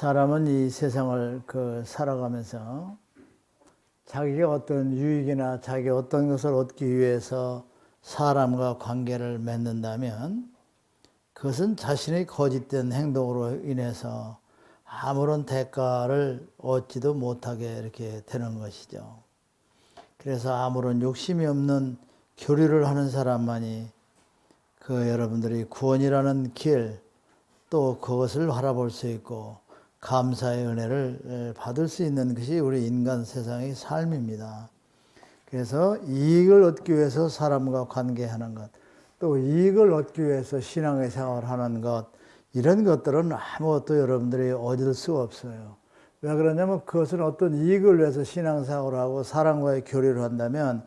사람은 이 세상을 살아가면서 자기가 어떤 유익이나 자기 어떤 것을 얻기 위해서 사람과 관계를 맺는다면 그것은 자신의 거짓된 행동으로 인해서 아무런 대가를 얻지도 못하게 이렇게 되는 것이죠. 그래서 아무런 욕심이 없는 교류를 하는 사람만이 여러분들이 구원이라는 길, 또 그것을 바라볼 수 있고 감사의 은혜를 받을 수 있는 것이 우리 인간 세상의 삶입니다. 그래서 이익을 얻기 위해서 사람과 관계하는 것, 또 이익을 얻기 위해서 신앙의 생활을 하는 것, 이런 것들은 아무것도 여러분들이 얻을 수가 없어요. 왜 그러냐면 그것은 어떤 이익을 위해서 신앙생활을 하고 사람과의 교류를 한다면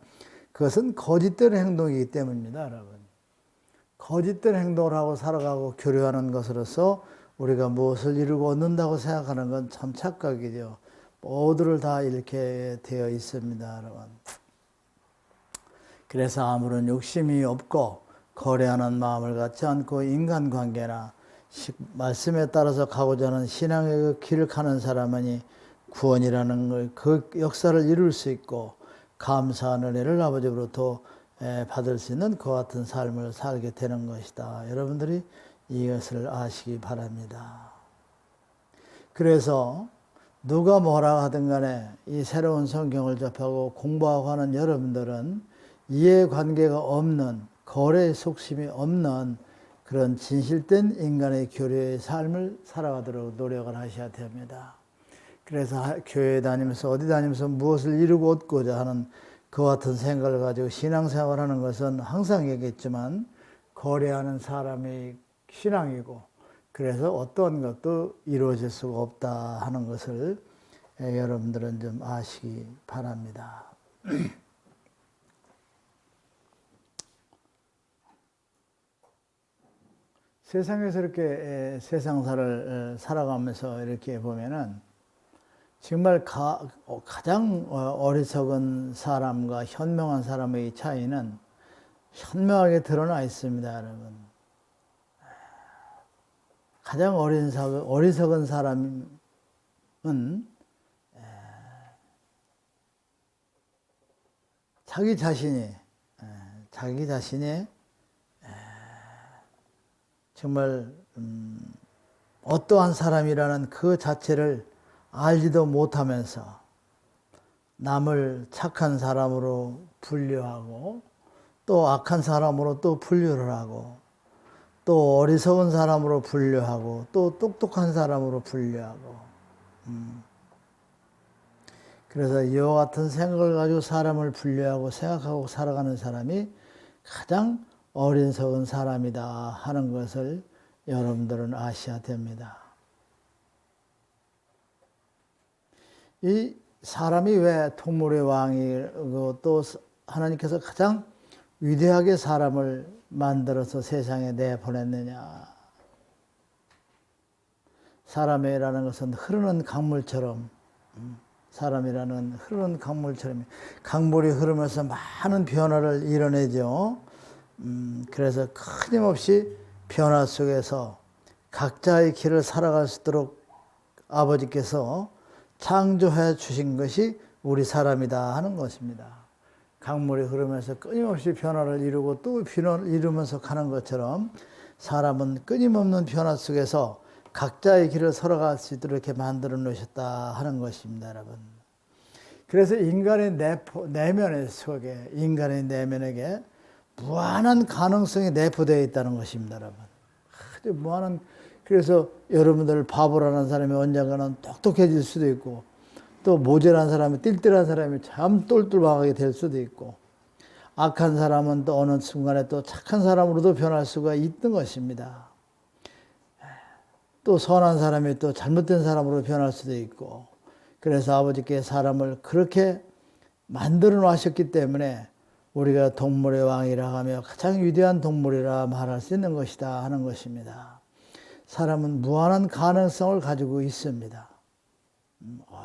그것은 거짓된 행동이기 때문입니다, 여러분. 거짓된 행동을 하고 살아가고 교류하는 것으로서 우리가 무엇을 이루고 얻는다고 생각하는 건 참 착각이죠. 모두를 다 잃게 되어 있습니다, 여러분. 그래서 아무런 욕심이 없고 거래하는 마음을 갖지 않고 인간관계나 말씀에 따라서 가고자 하는 신앙의 길을 가는 사람은 구원이라는 걸 그 역사를 이룰 수 있고 감사한 은혜를 아버지로부터 받을 수 있는 그 같은 삶을 살게 되는 것이다. 여러분들이 이것을 아시기 바랍니다. 그래서 누가 뭐라 하든 간에 이 새로운 성경을 접하고 공부하고 하는 여러분들은 이해관계가 없는, 거래의 속심이 없는 그런 진실된 인간의 교류의 삶을 살아가도록 노력을 하셔야 됩니다. 그래서 교회 다니면서 어디 다니면서 무엇을 이루고 얻고자 하는 그 같은 생각을 가지고 신앙생활을 하는 것은 항상 얘기했지만 거래하는 사람의 신앙이고 그래서 어떤 것도 이루어질 수가 없다 하는 것을 여러분들은 좀 아시기 바랍니다. 세상에서 이렇게 세상사를 살아가면서 이렇게 보면은 정말 가장 어리석은 사람과 현명한 사람의 차이는 현명하게 드러나 있습니다, 여러분. 가장 어리석은 사람은 자기 자신이 정말 어떠한 사람이라는 그 자체를 알지도 못하면서 남을 착한 사람으로 분류하고 또 악한 사람으로 또 분류를 하고 또 어리석은 사람으로 분류하고 또 똑똑한 사람으로 분류하고 그래서 이와 같은 생각을 가지고 사람을 분류하고 생각하고 살아가는 사람이 가장 어리석은 사람이다 하는 것을 여러분들은 아셔야 됩니다. 이 사람이 왜 동물의 왕이고 또 하나님께서 가장 위대하게 사람을 만들어서 세상에 내보냈느냐. 사람이라는 것은 흐르는 강물처럼 강물이 흐르면서 많은 변화를 이뤄내죠. 그래서 끊임없이 변화 속에서 각자의 길을 살아갈 수 있도록 아버지께서 창조해 주신 것이 우리 사람이다 하는 것입니다. 강물이 흐르면서 끊임없이 변화를 이루고 또 변화를 이루면서 가는 것처럼 사람은 끊임없는 변화 속에서 각자의 길을 살아갈 수 있도록 이렇게 만들어 놓으셨다 하는 것입니다, 여러분. 그래서 인간의 내면에게 무한한 가능성이 내포되어 있다는 것입니다, 여러분. 아주 무한한. 그래서 여러분들 바보라는 사람이 언젠가는 똑똑해질 수도 있고 또 모질한 사람이 띨띨한 사람이 참 똘똘하게 될 수도 있고 악한 사람은 또 어느 순간에 또 착한 사람으로도 변할 수가 있는 것입니다. 또 선한 사람이 또 잘못된 사람으로 변할 수도 있고 그래서 아버지께 사람을 그렇게 만들어 놓으셨기 때문에 우리가 동물의 왕이라 하며 가장 위대한 동물이라 말할 수 있는 것이다 하는 것입니다. 사람은 무한한 가능성을 가지고 있습니다.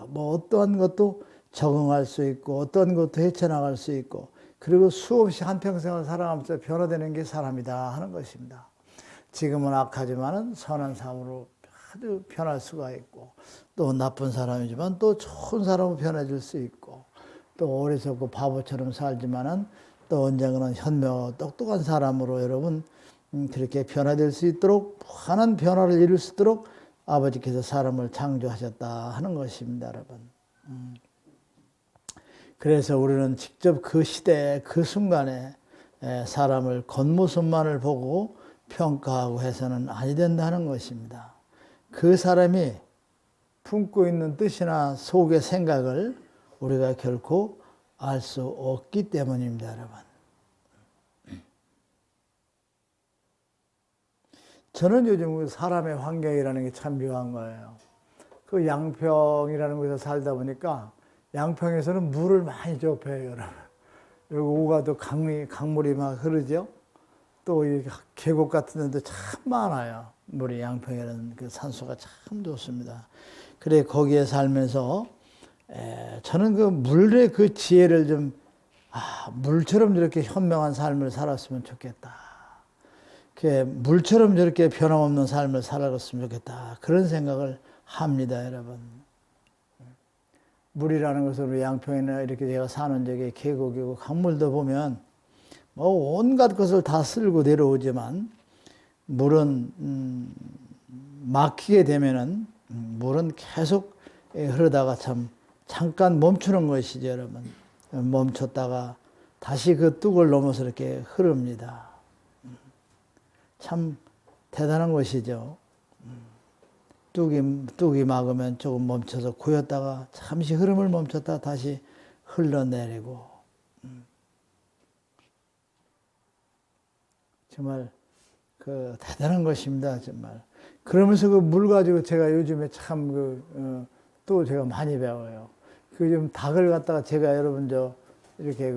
뭐 어떠한 것도 적응할 수 있고 어떤 것도 헤쳐나갈 수 있고 그리고 수없이 한평생을 살아가면서 변화되는 게 사람이다 하는 것입니다. 지금은 악하지만은 선한 삶으로 아주 변할 수가 있고, 또 나쁜 사람이지만 또 좋은 사람으로 변해질 수 있고, 또 어리석고 바보처럼 살지만은 또 언젠가는 현명하고 똑똑한 사람으로 여러분 그렇게 변화될 수 있도록, 무한한 변화를 이룰 수 있도록 아버지께서 사람을 창조하셨다 하는 것입니다, 여러분. 그래서 우리는 직접 그 시대에 그 순간에 사람을 겉모습만을 보고 평가하고 해서는 아니 된다는 것입니다. 그 사람이 품고 있는 뜻이나 속의 생각을 우리가 결코 알 수 없기 때문입니다, 여러분. 저는 요즘 사람의 환경이라는 게 참 묘한 거예요. 그 양평이라는 곳에서 살다 보니까 양평에서는 물을 많이 접해요, 여러분. 여기 오가도 강물이 막 흐르죠. 또 이 계곡 같은 데도 참 많아요. 물이 양평이라는 그 산소가 참 좋습니다. 그래 거기에 살면서 저는 그 물의 그 지혜를 좀 물처럼 이렇게 현명한 삶을 살았으면 좋겠다. 물처럼 저렇게 변함없는 삶을 살아갔으면 좋겠다. 그런 생각을 합니다, 여러분. 물이라는 것은 우리 양평이나 이렇게 제가 사는 적에 계곡이고 강물도 보면 뭐 온갖 것을 다 쓸고 내려오지만 물은 막히게 되면은 물은 계속 흐르다가 참 잠깐 멈추는 것이죠, 여러분. 멈췄다가 다시 그 뚝을 넘어서 이렇게 흐릅니다. 참 대단한 것이죠. 뚝이 막으면 조금 멈춰서 고였다가 잠시 흐름을 멈췄다가 다시 흘러내리고. 정말 그 대단한 것입니다, 정말. 그러면서 그 물 가지고 제가 요즘에 참 또 제가 많이 배워요. 그 좀 닭을 갖다가 제가 여러분 이렇게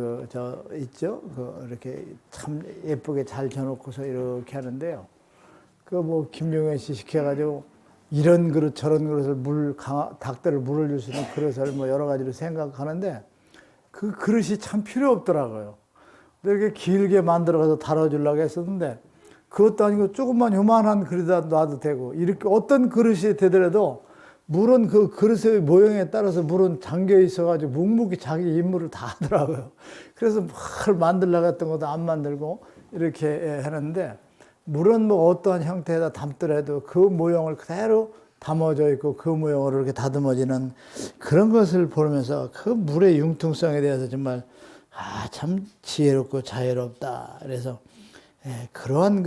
있죠? 이렇게 참 예쁘게 잘 져놓고서 이렇게 하는데요. 뭐 김용현 씨 시켜가지고 이런 그릇 저런 그릇을 닭들을 물을 줄 수 있는 그릇을 뭐 여러 가지로 생각하는데 그 그릇이 참 필요 없더라고요. 이렇게 길게 만들어서 달아주려고 했었는데 그것도 아니고 조금만 요만한 그릇에다 놔도 되고 이렇게 어떤 그릇이 되더라도 물은 그 그릇의 모양에 따라서 물은 잠겨 있어가지고 묵묵히 자기 임무를 다 하더라고요. 그래서 뭘 만들려고 했던 것도 안 만들고 이렇게 하는데 물은 뭐 어떠한 형태에다 담더라도 그 모형을 그대로 담아져 있고 그 모형으로 이렇게 다듬어지는 그런 것을 보면서 그 물의 융통성에 대해서 정말 참 지혜롭고 자유롭다. 그래서 그러한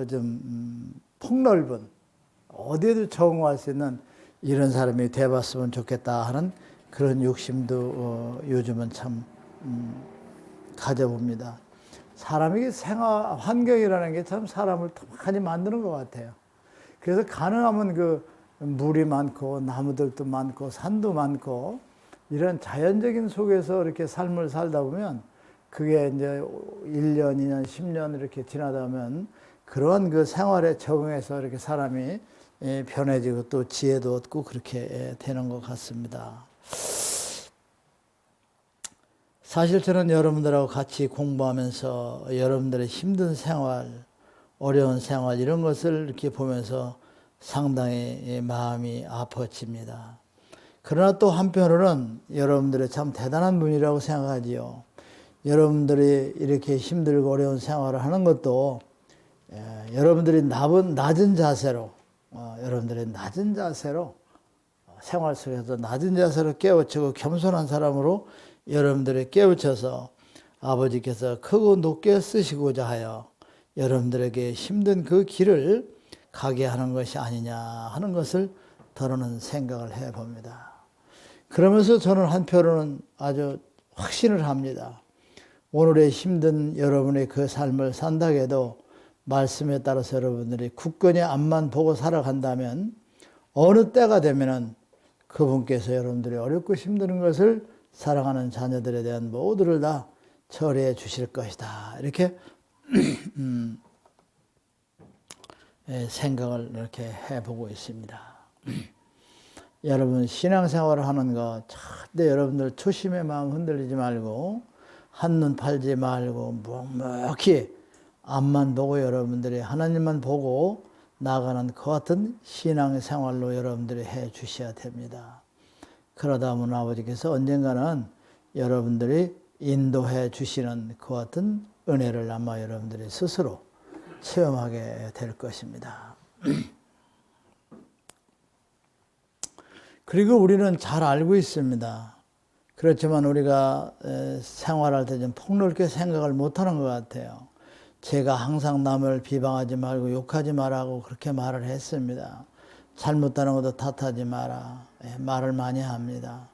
좀 폭넓은 어디에도 적응할 수 있는 이런 사람이 돼봤으면 좋겠다 하는 그런 욕심도 요즘은 참 가져봅니다. 사람에게 생활 환경이라는 게 참 사람을 많이 만드는 것 같아요. 그래서 가능하면 물이 많고 나무들도 많고 산도 많고 이런 자연적인 속에서 이렇게 삶을 살다 보면 그게 이제 1년, 2년, 10년 이렇게 지나다 보면 그러한 그 생활에 적응해서 이렇게 사람이 변해지고 또 지혜도 얻고 그렇게 되는 것 같습니다. 사실 저는 여러분들하고 같이 공부하면서 여러분들의 힘든 생활, 어려운 생활 이런 것을 이렇게 보면서 상당히 마음이 아파집니다. 그러나 또 한편으로는 여러분들의 참 대단한 분이라고 생각하지요. 여러분들이 이렇게 힘들고 어려운 생활을 하는 것도 여러분들이 낮은 자세로 여러분들의 낮은 자세로 생활 속에서 낮은 자세로 깨우치고 겸손한 사람으로 여러분들이 깨우쳐서 아버지께서 크고 높게 쓰시고자 하여 여러분들에게 힘든 그 길을 가게 하는 것이 아니냐 하는 것을 더러는 생각을 해봅니다. 그러면서 저는 한편으로는 아주 확신을 합니다. 오늘의 힘든 여러분의 그 삶을 산다고 해도 말씀에 따라서 여러분들이 굳건히 앞만 보고 살아간다면 어느 때가 되면은 그분께서 여러분들이 어렵고 힘든 것을 사랑하는 자녀들에 대한 모두를 다 처리해 주실 것이다. 이렇게 생각을 이렇게 해보고 있습니다. 여러분 신앙생활을 하는 거 절대 여러분들 초심의 마음 흔들리지 말고 한눈 팔지 말고 묵묵히 앞만 보고 여러분들이 하나님만 보고 나가는 그 같은 신앙생활로 여러분들이 해 주셔야 됩니다. 그러다 보면 아버지께서 언젠가는 여러분들이 인도해 주시는 그 같은 은혜를 아마 여러분들이 스스로 체험하게 될 것입니다. 그리고 우리는 잘 알고 있습니다. 그렇지만 우리가 생활할 때 좀 폭넓게 생각을 못하는 것 같아요. 제가 항상 남을 비방하지 말고 욕하지 말라고 그렇게 말을 했습니다. 잘못하는 것도 탓하지 마라. 말을 많이 합니다.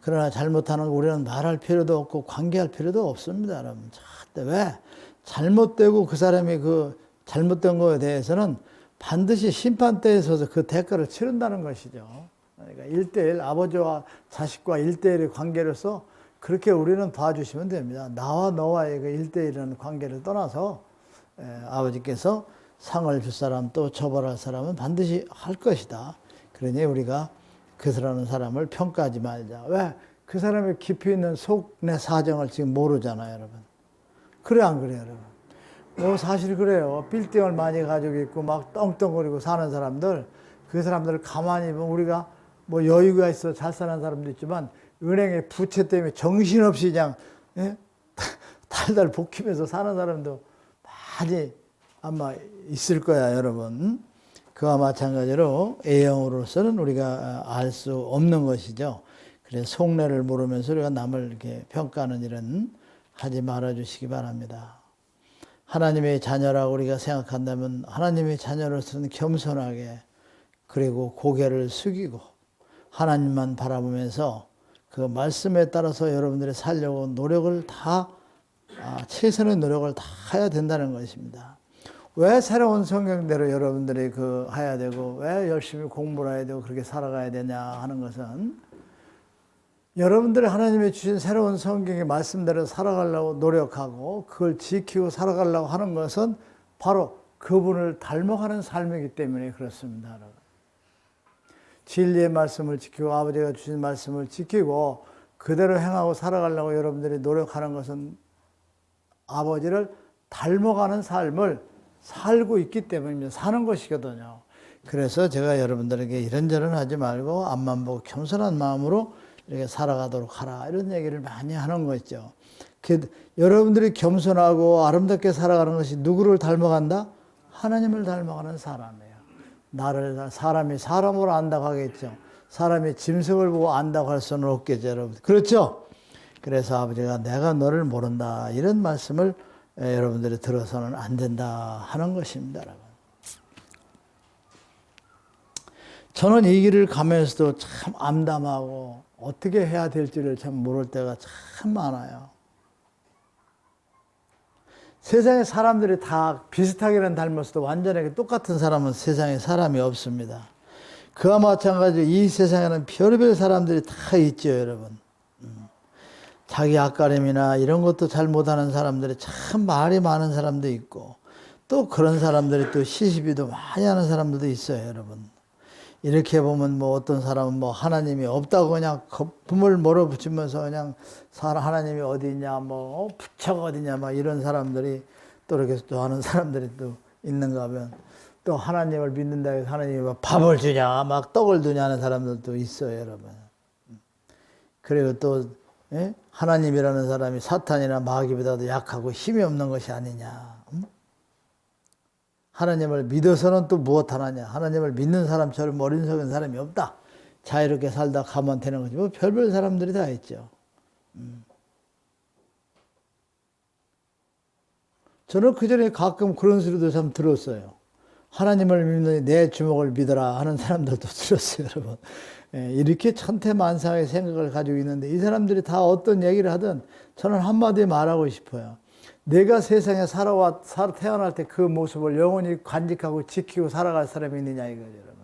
그러나 잘못하는 거 우리는 말할 필요도 없고 관계할 필요도 없습니다, 여러분. 왜? 잘못되고 그 사람이 그 잘못된 거에 대해서는 반드시 심판대에 서서 그 대가를 치른다는 것이죠. 그러니까 1대1, 아버지와 자식과 1대1의 관계로서 그렇게 우리는 봐주시면 됩니다. 나와 너와의 그 1대1이라는 관계를 떠나서 아버지께서 상을 줄 사람 또 처벌할 사람은 반드시 할 것이다. 그러니 우리가 그 사람을 평가하지 말자. 왜? 그 사람의 깊이 있는 속내 사정을 지금 모르잖아요, 여러분. 그래 안 그래요, 여러분? 뭐 사실 그래요. 빌딩을 많이 가지고 있고 막 떵떵거리고 사는 사람들, 그 사람들을 가만히 보면 우리가 뭐 여유가 있어 잘 사는 사람도 있지만 은행의 부채 때문에 정신없이 그냥 달달 볶이면서 사는 사람도 많이 아마 있을 거야, 여러분. 그와 마찬가지로 A형으로서는 우리가 알 수 없는 것이죠. 그래서 속내를 모르면서 우리가 남을 이렇게 평가하는 일은 하지 말아 주시기 바랍니다. 하나님의 자녀라고 우리가 생각한다면 하나님의 자녀로서는 겸손하게 그리고 고개를 숙이고 하나님만 바라보면서 그 말씀에 따라서 여러분들이 살려고 노력을 다 최선의 노력을 다 해야 된다는 것입니다. 왜 새로운 성경대로 여러분들이 해야 되고 왜 열심히 공부를 해야 되고 그렇게 살아가야 되냐 하는 것은 여러분들이 하나님이 주신 새로운 성경의 말씀대로 살아가려고 노력하고 그걸 지키고 살아가려고 하는 것은 바로 그분을 닮아가는 삶이기 때문에 그렇습니다, 여러분. 진리의 말씀을 지키고 아버지가 주신 말씀을 지키고 그대로 행하고 살아가려고 여러분들이 노력하는 것은 아버지를 닮아가는 삶을 살고 있기 때문입니다. 사는 것이거든요. 그래서 제가 여러분들에게 이런저런 하지 말고 앞만 보고 겸손한 마음으로 이렇게 살아가도록 하라 이런 얘기를 많이 하는 거죠. 여러분들이 겸손하고 아름답게 살아가는 것이 누구를 닮아간다? 하나님을 닮아가는 사람이에요. 사람이 사람으로 안다고 하겠죠. 사람이 짐승을 보고 안다고 할 수는 없겠죠, 여러분. 그렇죠? 그래서 아버지가 내가 너를 모른다 이런 말씀을 여러분들이 들어서는 안 된다 하는 것입니다, 여러분. 저는 이 길을 가면서도 참 암담하고 어떻게 해야 될지를 참 모를 때가 참 많아요. 세상에 사람들이 다 비슷하게는 닮았어도 완전하게 똑같은 사람은 세상에 사람이 없습니다. 그와 마찬가지로 이 세상에는 별의별 사람들이 다 있죠, 여러분. 자기 앞가림이나 이런 것도 잘 못하는 사람들이 참 말이 많은 사람도 있고 또 그런 사람들이 또 시시비도 많이 하는 사람들도 있어요, 여러분. 이렇게 보면 뭐 어떤 사람은 뭐 하나님이 없다고 그냥 거품을 몰아붙이면서 그냥 하나님이 어디 있냐, 뭐 부처가 어디냐, 막 이런 사람들이 또 이렇게 또 하는 사람들이 또 있는가 하면 또 하나님을 믿는다 해서 하나님이 막 밥을 주냐, 막 떡을 주냐 하는 사람들도 있어요, 여러분. 그리고 또 하나님이라는 사람이 사탄이나 마귀보다도 약하고 힘이 없는 것이 아니냐. 하나님을 믿어서는 또 무엇 하나냐. 하나님을 믿는 사람처럼 어리석은 사람이 없다. 자유롭게 살다 가면 되는 거지. 뭐 별별 사람들이 다 있죠. 저는 그전에 가끔 그런 소리도 참 들었어요. 하나님을 믿는 내 주먹을 믿어라 하는 사람들도 들었어요, 여러분. 이렇게 천태만상의 생각을 가지고 있는데 이 사람들이 다 어떤 얘기를 하든 저는 한마디 말하고 싶어요. 내가 세상에 태어날 때 그 모습을 영원히 간직하고 지키고 살아갈 사람이 있느냐 이거죠, 여러분.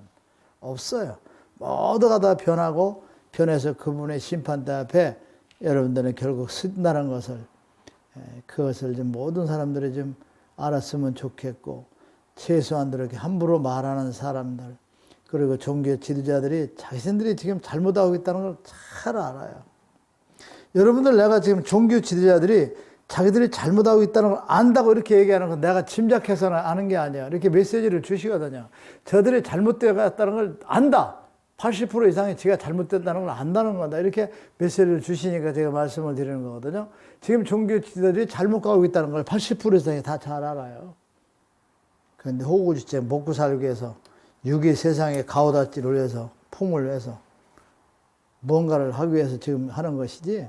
없어요. 모두가 다 변해서 그분의 심판대 앞에 여러분들은 결국 쓴다는 것을 그것을 좀 모든 사람들이 좀 알았으면 좋겠고 최소한 이렇게 함부로 말하는 사람들 그리고 종교 지도자들이 자신들이 지금 잘못하고 있다는 걸 잘 알아요. 여러분들 내가 지금 종교 지도자들이 자기들이 잘못하고 있다는 걸 안다고 이렇게 얘기하는 건 내가 짐작해서는 아는 게 아니야. 이렇게 메시지를 주시거든요. 저들이 잘못되어 갔다는 걸 안다. 80% 이상이 지가 잘못됐다는 걸 안다는 거다. 이렇게 메시지를 주시니까 제가 말씀을 드리는 거거든요. 지금 종교 지도들이 잘못 가고 있다는 걸 80% 이상이 다 잘 알아요. 그런데 호구지체 먹고 살기 위해서 육이 세상에 가오다지를 위해서 품을 위해서 뭔가를 하기 위해서 지금 하는 것이지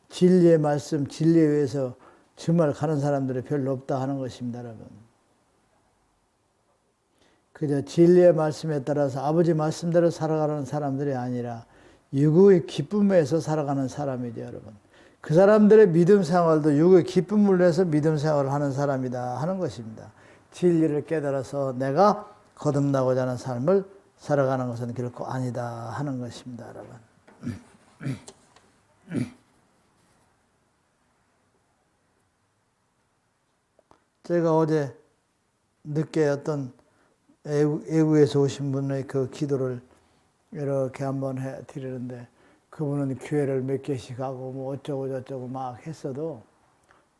진리의 말씀, 진리에 의해서 정말 가는 사람들이 별로 없다 하는 것입니다, 여러분. 그저 진리의 말씀에 따라서 아버지 말씀대로 살아가는 사람들이 아니라 육의 기쁨에서 살아가는 사람이죠, 여러분. 그 사람들의 믿음 생활도 육의 기쁨을 위해서 믿음 생활을 하는 사람이다 하는 것입니다. 진리를 깨달아서 내가 거듭나고자 하는 삶을 살아가는 것은 결코 아니다 하는 것입니다, 여러분. 제가 어제 늦게 어떤 외국에서 오신 분의 그 기도를 이렇게 한번 드리는데 그분은 교회를 몇 개씩 하고 뭐 어쩌고 저쩌고 막 했어도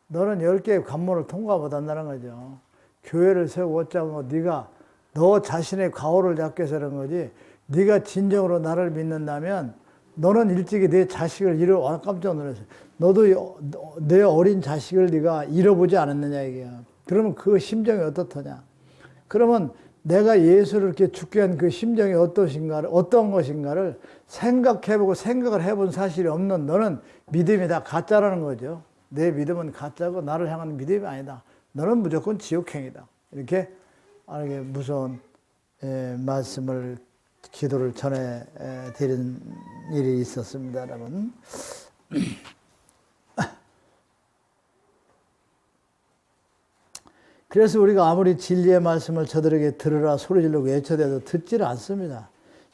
너는 10개의 관문을 통과 못한다는 거죠. 교회를 세우고 어쩌고 네가 너 자신의 과오를 잡기 위해서 그런 거지 네가 진정으로 나를 믿는다면 너는 일찍이 내 자식을 깜짝 놀랐어요. 너도 내 어린 자식을 네가 잃어보지 않았느냐 이게야. 그러면 그 심정이 어떻더냐. 그러면 내가 예수를 이렇게 죽게 한 그 심정이 어떤 것인가를 생각해보고 생각을 해본 사실이 없는 너는 믿음이 다 가짜라는 거죠. 내 믿음은 가짜고 나를 향한 믿음이 아니다. 너는 무조건 지옥행이다. 이렇게 무서운 말씀을 기도를 전해 드린 일이 있었습니다, 여러분. 그래서 우리가 아무리 진리의 말씀을 저들에게 들으라 소리질러 외쳐대도 듣지를 않습니다.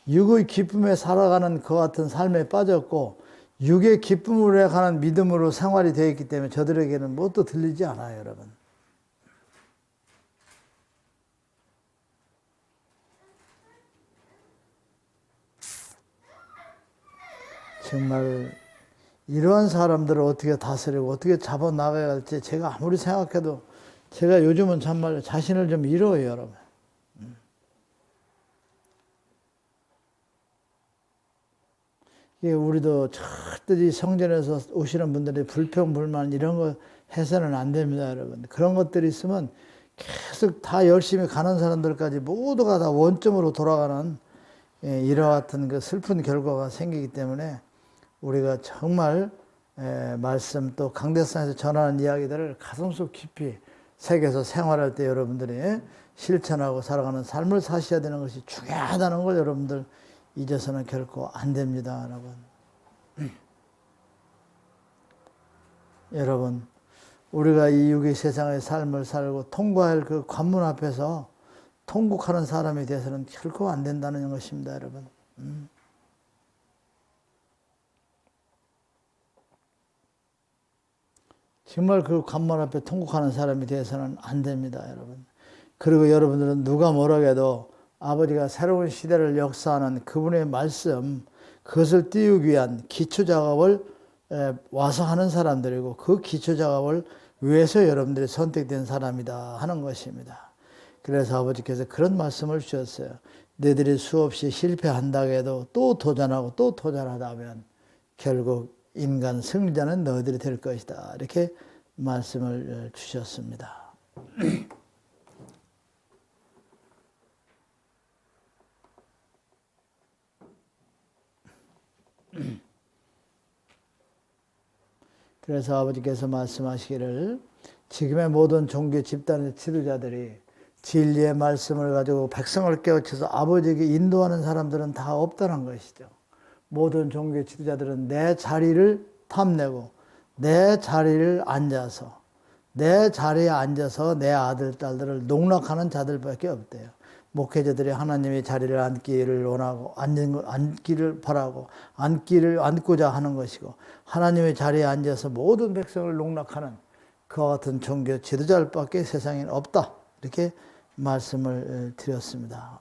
육의 기쁨에 살아가는 그 같은 삶에 빠졌고 육의 기쁨으로 가는 믿음으로 생활이 되어 있기 때문에 저들에게는 뭣도 들리지 않아요, 여러분. 정말 이러한 사람들을 어떻게 다스리고 어떻게 잡아나가야 할지 제가 아무리 생각해도 제가 요즘은 정말 자신을 좀 잃어요, 여러분. 이게 우리도 절대 성전에서 오시는 분들이 불평, 불만 이런 거 해서는 안 됩니다, 여러분. 그런 것들이 있으면 계속 다 열심히 가는 사람들까지 모두가 다 원점으로 돌아가는 이와 같은 그 슬픈 결과가 생기기 때문에 우리가 정말 말씀 또 강대상에서 전하는 이야기들을 가슴속 깊이 새겨서 생활할 때 여러분들이 실천하고 살아가는 삶을 사셔야 되는 것이 중요하다는 걸 여러분들 잊어서는 결코 안 됩니다, 여러분. 여러분, 우리가 이 육의 세상의 삶을 살고 통과할 그 관문 앞에서 통곡하는 사람이 돼서는 결코 안 된다는 것입니다, 여러분. 정말 그 관문 앞에 통곡하는 사람이 돼서는 안 됩니다, 여러분. 그리고 여러분들은 누가 뭐라고 해도 아버지가 새로운 시대를 역사하는 그분의 말씀, 그것을 띄우기 위한 기초작업을 와서 하는 사람들이고 그 기초작업을 위해서 여러분들이 선택된 사람이다 하는 것입니다. 그래서 아버지께서 그런 말씀을 주셨어요. 너희들이 수없이 실패한다고 해도 또 도전하고 또 도전하다면 결국 인간 승리자는 너희들이 될 것이다. 이렇게 말씀을 주셨습니다. 그래서 아버지께서 말씀하시기를 지금의 모든 종교 집단의 지도자들이 진리의 말씀을 가지고 백성을 깨우쳐서 아버지에게 인도하는 사람들은 다 없다는 것이죠. 모든 종교 지도자들은 내 자리를 탐내고 내 자리를 앉아서 내 자리에 앉아서 내 아들, 딸들을 농락하는 자들밖에 없대요. 목회자들이 하나님의 자리를 앉기를 원하고 앉기를 바라고 앉고자 하는 것이고 하나님의 자리에 앉아서 모든 백성을 농락하는 그와 같은 종교 지도자들밖에 세상에 없다. 이렇게 말씀을 드렸습니다.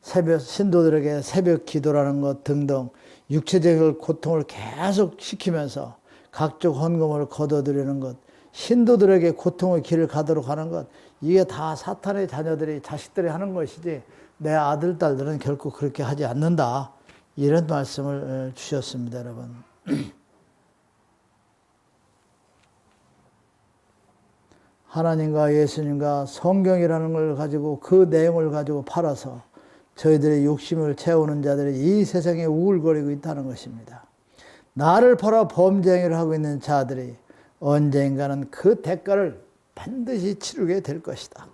신도들에게 새벽 기도라는 것 등등 육체적인 고통을 계속 시키면서 각종 헌금을 거둬들이는 것 신도들에게 고통의 길을 가도록 하는 것, 이게 다 사탄의 자녀들이, 자식들이 하는 것이지 내 아들, 딸들은 결코 그렇게 하지 않는다. 이런 말씀을 주셨습니다, 여러분. 하나님과 예수님과 성경이라는 걸 가지고 그 내용을 가지고 팔아서 저희들의 욕심을 채우는 자들이 이 세상에 우글거리고 있다는 것입니다. 나를 팔아 범죄 행위를 하고 있는 자들이 언젠가는 그 대가를 반드시 치르게 될 것이다.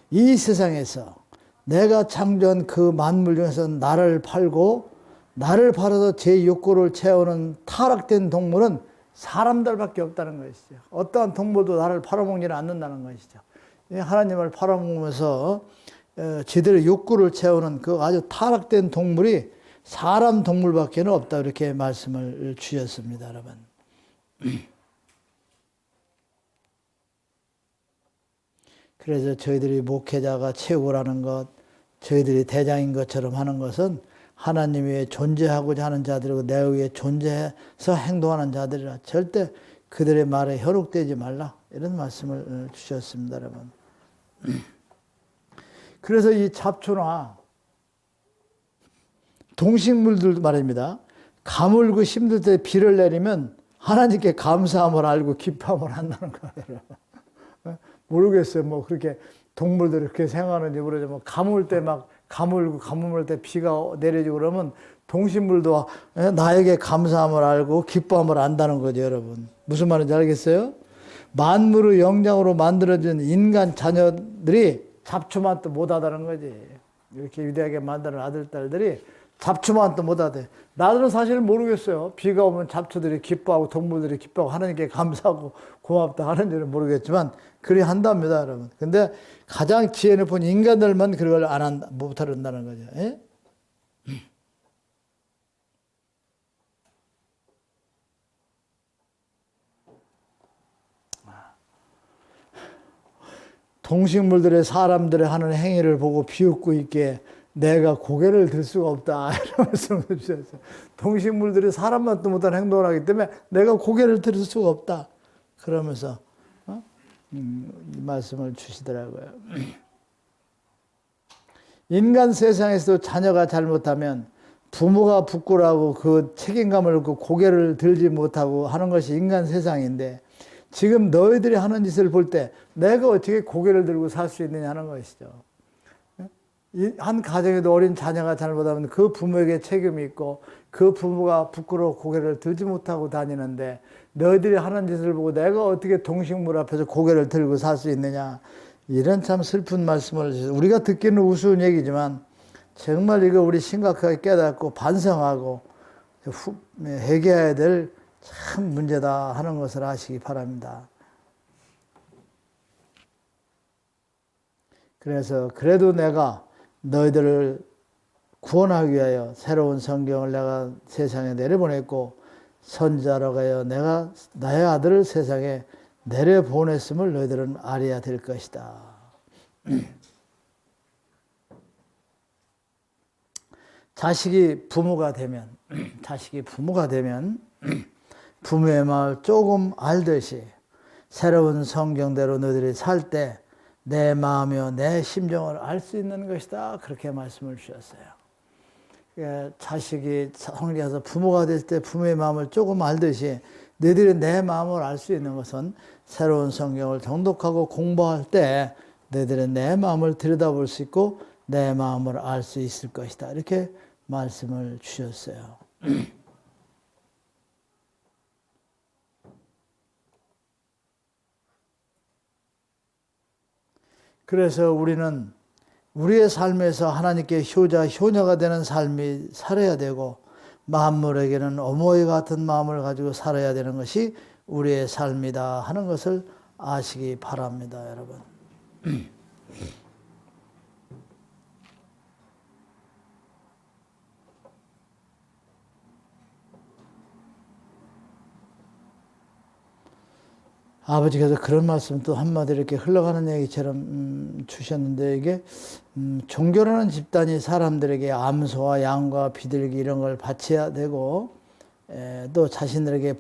이 세상에서 내가 창조한 그 만물 중에서 나를 팔고 나를 팔아서 제 욕구를 채우는 타락된 동물은 사람들밖에 없다는 것이죠. 어떠한 동물도 나를 팔아먹지는 않는다는 것이죠. 하나님을 팔아먹으면서 제대로 욕구를 채우는 그 아주 타락된 동물이 사람 동물밖에 없다. 이렇게 말씀을 주셨습니다, 여러분. 그래서 저희들이 목회자가 최고라는 것, 저희들이 대장인 것처럼 하는 것은 하나님 위에 존재하고자 하는 자들이고 내 위에 존재해서 행동하는 자들이라 절대 그들의 말에 현혹되지 말라. 이런 말씀을 주셨습니다, 여러분. 그래서 이 잡초나 동식물들도 말입니다. 가물고 힘들 때 비를 내리면 하나님께 감사함을 알고 기뻐함을 한다는 거예요. 모르겠어요. 뭐 그렇게 동물들이 그렇게 생각하는지 모르지만 가물 때 막 가물고 때 비가 내려지고 그러면 동식물도 나에게 감사함을 알고 기뻐함을 안다는 거죠, 여러분. 무슨 말인지 알겠어요? 만물의 영장으로 만들어진 인간 자녀들이 잡초만도 못하다는 거지. 이렇게 위대하게 만드는 아들, 딸들이 잡초만도 못하대. 나들은 사실 모르겠어요. 비가 오면 잡초들이 기뻐하고 동물들이 기뻐하고 하나님께 감사하고 고맙다 하는지는 모르겠지만 그리 한답니다, 여러분. 근데 가장 지혜 높은 인간들만 그걸 못한다는 거죠. 예? 동식물들의 사람들의 하는 행위를 보고 비웃고 있게 내가 고개를 들 수가 없다. 이런 말씀을 주셨어요. 동식물들이 사람만도 못한 행동을 하기 때문에 내가 고개를 들 수가 없다. 그러면서 이 말씀을 주시더라고요. 인간 세상에서도 자녀가 잘못하면 부모가 부끄러워하고 그 책임감을 그 고개를 들지 못하고 하는 것이 인간 세상인데 지금 너희들이 하는 짓을 볼 때 내가 어떻게 고개를 들고 살 수 있느냐 하는 것이죠. 한 가정에도 어린 자녀가 잘못하면 그 부모에게 책임이 있고 그 부모가 부끄러워 고개를 들지 못하고 다니는데 너희들이 하는 짓을 보고 내가 어떻게 동식물 앞에서 고개를 들고 살 수 있느냐. 이런 참 슬픈 말씀을 주셔서 우리가 듣기는 우스운 얘기지만 정말 이거 우리 심각하게 깨닫고 반성하고 해결해야 될 참 문제다 하는 것을 아시기 바랍니다. 그래서 그래도 내가 너희들을 구원하기 위하여 새로운 성경을 내가 세상에 내려보냈고 선지자로 하여 내가 나의 아들을 세상에 내려보냈음을 너희들은 알아야 될 것이다. 자식이 부모가 되면 부모의 마음을 조금 알듯이 새로운 성경대로 너희들이 살 때 내 마음이요 내 심정을 알 수 있는 것이다. 그렇게 말씀을 주셨어요. 자식이 성리해서 부모가 됐을 때 부모의 마음을 조금 알듯이 너희들이 내 마음을 알 수 있는 것은 새로운 성경을 정독하고 공부할 때 너희들은 내 마음을 들여다볼 수 있고 내 마음을 알 수 있을 것이다. 이렇게 말씀을 주셨어요. 그래서 우리는 우리의 삶에서 하나님께 효자, 효녀가 되는 삶이 살아야 되고 만물에게는 어머니 같은 마음을 가지고 살아야 되는 것이 우리의 삶이다 하는 것을 아시기 바랍니다, 여러분. 아버지께서 그런 말씀 또 한마디 이렇게 흘러가는 얘기처럼 주셨는데 이게 종교라는 집단이 사람들에게 암소와 양과 비둘기 이런 걸 바쳐야 되고 또 자신들에게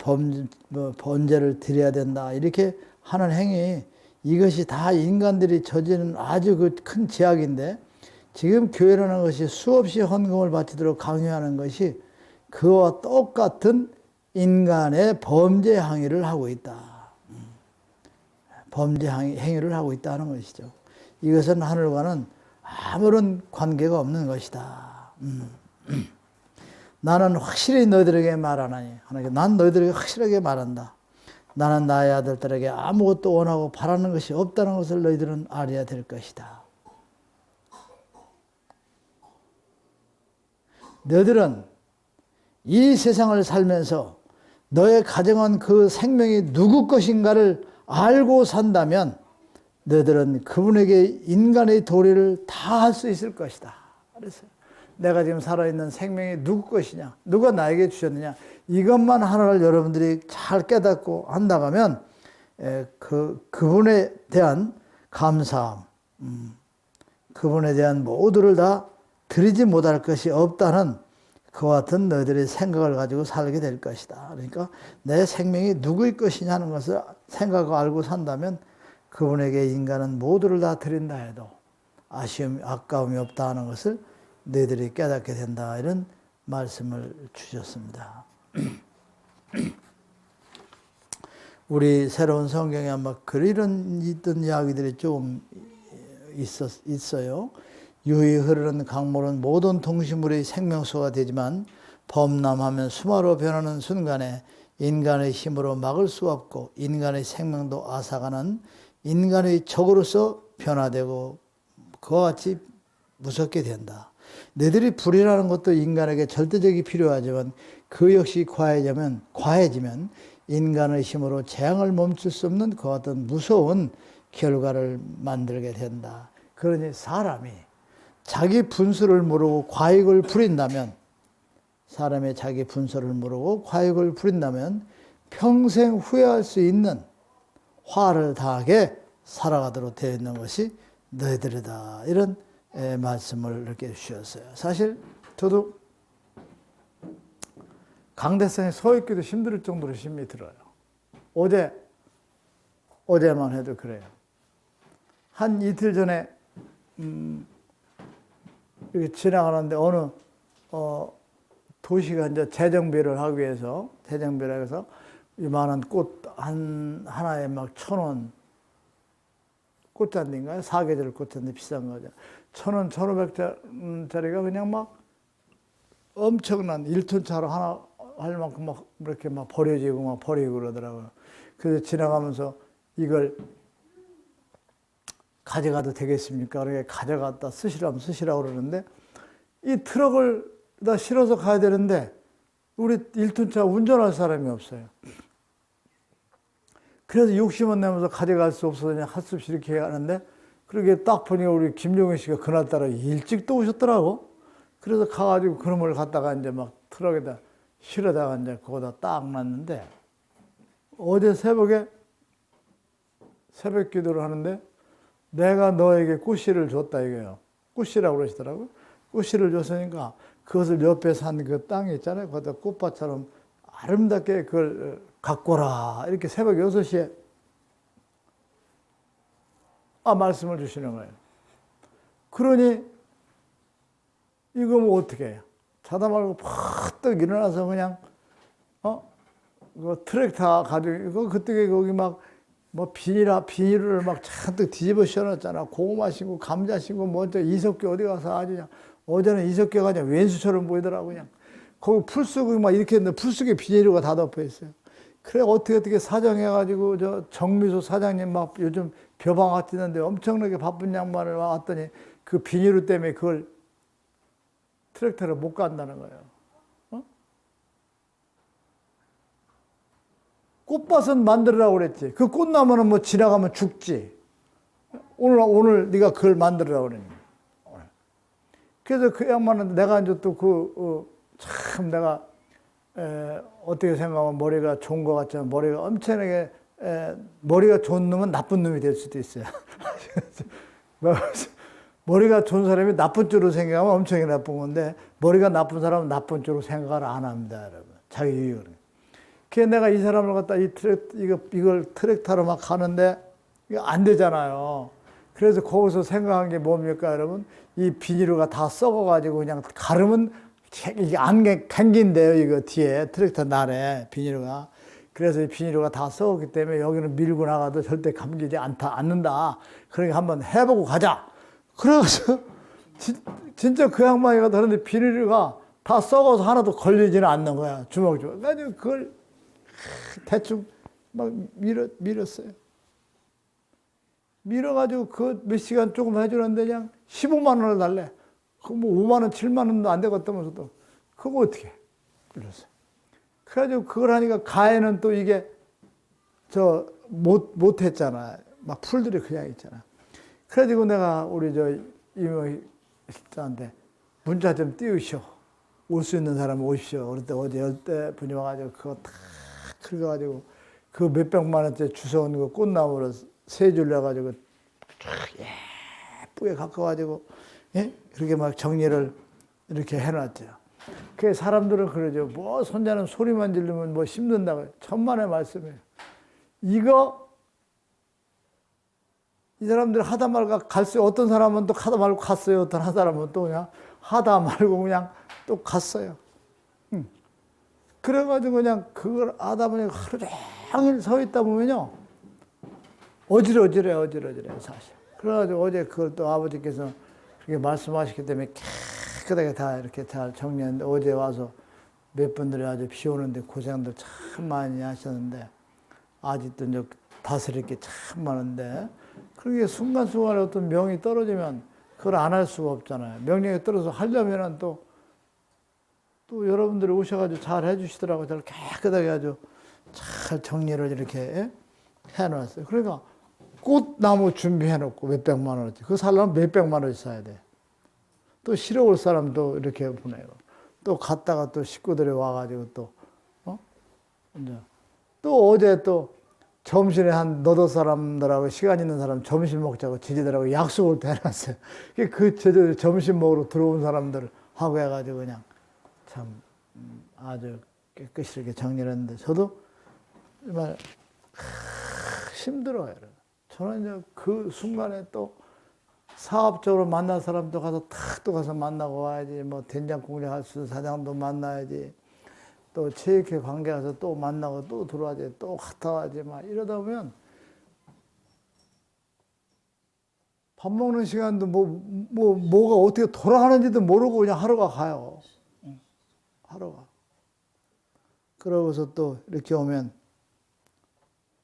번제를 드려야 된다 이렇게 하는 행위, 이것이 다 인간들이 저지른 아주 그 큰 죄악인데, 지금 교회라는 것이 수없이 헌금을 바치도록 강요하는 것이 그와 똑같은 인간의 범죄 행위를 하고 있다. 범죄 행위를 하고 있다는 것이죠. 이것은 하늘과는 아무런 관계가 없는 것이다. 나는 확실히 너희들에게 말하나니, 난 너희들에게 확실하게 말한다. 나는 나의 아들들에게 아무것도 원하고 바라는 것이 없다는 것을 너희들은 알아야 될 것이다. 너희들은 이 세상을 살면서 너의 가정은 그 생명이 누구 것인가를 알고 산다면 너희들은 그분에게 인간의 도리를 다 할 수 있을 것이다. 그랬어요. 내가 지금 살아있는 생명이 누구 것이냐, 누가 나에게 주셨느냐, 이것만 하나를 여러분들이 잘 깨닫고 한다고 하면 그분에 대한 감사함, 그분에 대한 모두를 다 드리지 못할 것이 없다는 그와 같은 너희들의 생각을 가지고 살게 될 것이다. 그러니까 내 생명이 누구의 것이냐는 것을 생각하고 알고 산다면 그분에게 인간은 모두를 다 드린다 해도 아까움이 없다 하는 것을 너희들이 깨닫게 된다, 이런 말씀을 주셨습니다. 우리 새로운 성경에 아마 그런 이야기들이 좀 있어요. 유히 흐르는 강물은 모든 동식물의 생명수가 되지만 범람하면 수마로 변하는 순간에 인간의 힘으로 막을 수 없고 인간의 생명도 앗아가는 인간의 적으로서 변화되고 그와 같이 무섭게 된다. 너희들이 불이라는 것도 인간에게 절대적이 필요하지만 그 역시 과해지면 인간의 힘으로 재앙을 멈출 수 없는 그와 같은 무서운 결과를 만들게 된다. 그러니 사람이 자기 분수를 모르고 과욕을 부린다면, 사람의 자기 분수를 모르고 과욕을 부린다면 평생 후회할 수 있는 화를 다하게 살아가도록 되어 있는 것이 너희들이다. 이런 말씀을 이렇게 주셨어요. 사실 저도 강대상에 서 있기도 힘들 정도로 힘이 들어요. 어제만 해도 그래요. 한 이틀 전에 이렇게 지나가는데 어느 도시가 이제 재정비를 하기 위해서 이만한 꽃 하나에 막 1,000원, 꽃잔디인가요? 사계절 꽃잔디 비싼 거죠. 1,000원, 1,500원짜리가 그냥 막 엄청난 1톤 차로 하나 할 만큼 막 이렇게 막 버리고 그러더라고요. 그래서 지나가면서 이걸 가져가도 되겠습니까? 그렇게 가져갔다 쓰시라고 그러는데, 이 트럭을 다 실어서 가야 되는데 우리 1톤 차 운전할 사람이 없어요. 그래서 욕심은 내면서 가져갈 수 없어서 그냥 할 수 없이 이렇게 하는데, 그렇게 딱 보니까 우리 김종현 씨가 그날따라 일찍 또 오셨더라고. 그래서 가가지고 그놈을 갖다가 이제 막 트럭에다 실어다가 이제 거기다 딱 놨는데, 어제 새벽에 새벽 기도를 하는데 내가 너에게 꽃씨를 줬다 이거예요. 꽃씨라고 그러시더라고요. 꽃씨를 줬으니까 그것을 옆에 산 그 땅이 있잖아요. 거기다 꽃밭처럼 아름답게 그걸 가꿔라. 이렇게 새벽 6시에 말씀을 주시는 거예요. 그러니 이거 뭐 어떻게 해요? 자다 말고 퍼뜩 일어나서 그냥 그 트랙터 가지고 그때 거기 막 뭐 비닐을 막 잔뜩 뒤집어 씌워놨잖아. 고구마 신고 감자 신고 먼저 이석기 어디 가서 아주 그냥, 어제는 이석기가 그냥 왼수처럼 보이더라고. 그냥 거기 풀쑥이 막 이렇게 했는데 풀쑥에 비닐로가 다 덮여 있어요. 그래 어떻게 사정해가지고 저 정미소 사장님 막 요즘 벼방아 뛰는데 엄청나게 바쁜 양반을 왔더니 그 비닐로 때문에 그걸 트랙터를 못 간다는 거예요. 꽃밭은 만들으라고 그랬지. 그 꽃나무는 뭐 지나가면 죽지. 오늘 네가 그걸 만들으라고 그랬니. 그래서 그 양반은 내가 이제 또 참 내가 어떻게 생각하면 머리가 좋은 것 같지만 머리가 엄청나게 머리가 좋은 놈은 나쁜 놈이 될 수도 있어요. 머리가 좋은 사람이 나쁜 쪽으로 생각하면 엄청나게 나쁜 건데, 머리가 나쁜 사람은 나쁜 쪽으로 생각을 안 합니다, 여러분. 자기 유익을. 그게 내가 이 사람을 갖다 이걸 트랙터로 막 가는데 이거 안 되잖아요. 그래서 거기서 생각한 게 뭡니까, 여러분? 이 비닐가 다 썩어가지고 그냥 가르면 이게 안 감긴대요, 이거 뒤에 트랙터 날에 비닐가. 그래서 이 비닐가 다 썩었기 때문에 여기는 밀고 나가도 절대 감기지 않는다. 그러니까 한번 해보고 가자. 그래서 진짜 그 양반이 가다는데 비닐가 다 썩어서 하나도 걸리지는 않는 거야, 주먹주먹. 그래가지고 그걸 대충 막 밀었어요. 밀어가지고 그 몇 시간 조금 해주는데 그냥 15만 원을 달래. 그 뭐 5만 원, 7만 원도 안 되겠다면서 또 그거 어떻게 이랬어요. 그래가지고 그걸 하니까 가해는 또 이게 못했잖아. 막 풀들이 그냥 있잖아. 그래가지고 내가 우리 이모 실장한테 문자 좀 띄우시오. 올 수 있는 사람은 오십시오. 그럴 때 어제 10대 분이 와가지고 그거 다 긁어가지고 그 몇백만 원짜리 주워온 거 꽃나무로 세 줄 내가지고 예쁘게 가꿔가지고 예? 그렇게 막 정리를 이렇게 해놨죠. 그 사람들은 그러죠. 뭐 손자는 소리만 지르면 뭐 힘든다고. 천만의 말씀이에요. 이거 이 사람들 하다 말고 갔어요. 어떤 사람은 또 하다 말고 갔어요. 어떤 한 사람은 또 그냥 하다 말고 그냥 또 갔어요. 그래가지고 그냥 그걸 하다 보니까 하루 종일 서 있다 보면요. 어지러지래 사실. 그래가지고 어제 그걸 또 아버지께서 그렇게 말씀하셨기 때문에 깨끗하게 다 이렇게 잘 정리했는데 어제 와서 몇 분들이 아주 비 오는데 고생들 참 많이 하셨는데 아직도 이제 다스릴 게 참 많은데 그렇게 순간순간에 어떤 명이 떨어지면 그걸 안 할 수가 없잖아요. 명령이 떨어져서 하려면은 또 여러분들이 오셔가지고 잘 해주시더라고요. 잘 깨끗하게 아주 잘 정리를 이렇게 해놨어요. 그러니까 꽃나무 준비해놓고 몇백만 원어치. 그거 살려면 몇백만 원어치 사야 돼. 또 실어 올 사람도 이렇게 보내고. 또 갔다가 또 식구들이 와가지고 이제 또 어제 또 점심에 한 너도 사람들하고 시간 있는 사람 점심 먹자고 지지들하고 약속을 또 해놨어요. 그 제대로 점심 먹으러 들어온 사람들 하고 해가지고 그냥 참 아주 깨끗이 이렇게 정리를 했는데 저도 정말 힘들어요. 저는 이제 그 순간에 또 사업적으로 만난 사람도 가서 탁 또 가서 만나고 와야지. 뭐 된장국장 할 수 있는 사장도 만나야지. 또 체육회 관계 가서 또 만나고 또 들어와야지. 또 갔다 와야지. 막 이러다 보면 밥 먹는 시간도 뭐가 어떻게 돌아가는지도 모르고 그냥 하루가 가요. 하루가. 그러고서 또 이렇게 오면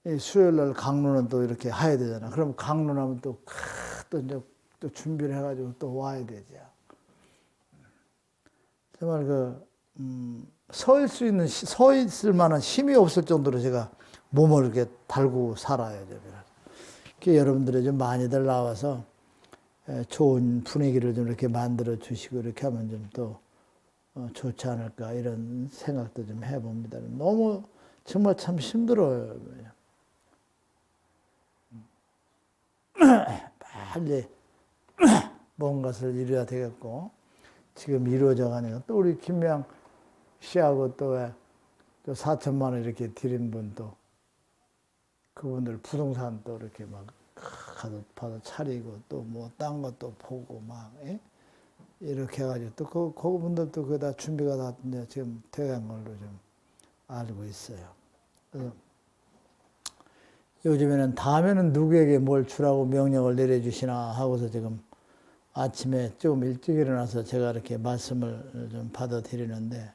이 수요일 날 강론은 또 이렇게 해야 되잖아. 그럼 강론하면 또 이제 또 준비를 해가지고 또 와야 되죠. 정말 서 있을 만한 힘이 없을 정도로 제가 몸을 이렇게 달고 살아요. 여러분들이 좀 많이들 나와서 좋은 분위기를 좀 이렇게 만들어 주시고 이렇게 하면 좀 또 좋지 않을까 이런 생각도 좀 해봅니다. 너무 정말 참 힘들어요. 빨리 뭔가를 이루어야 되겠고 지금 이루어져 가네요. 또 우리 김명 씨하고 또 4천만 원 이렇게 드린 분도 그분들 부동산 또 이렇게 막 가서 받아 차리고 또 뭐 딴 것도 보고 막 이렇게 해가지고 또 그분들도 그거 다 준비가 다 이제 지금 돼간 걸로 좀 알고 있어요. 그래서 요즘에는 다음에는 누구에게 뭘 주라고 명령을 내려주시나 하고서 지금 아침에 조금 일찍 일어나서 제가 이렇게 말씀을 좀 받아드리는데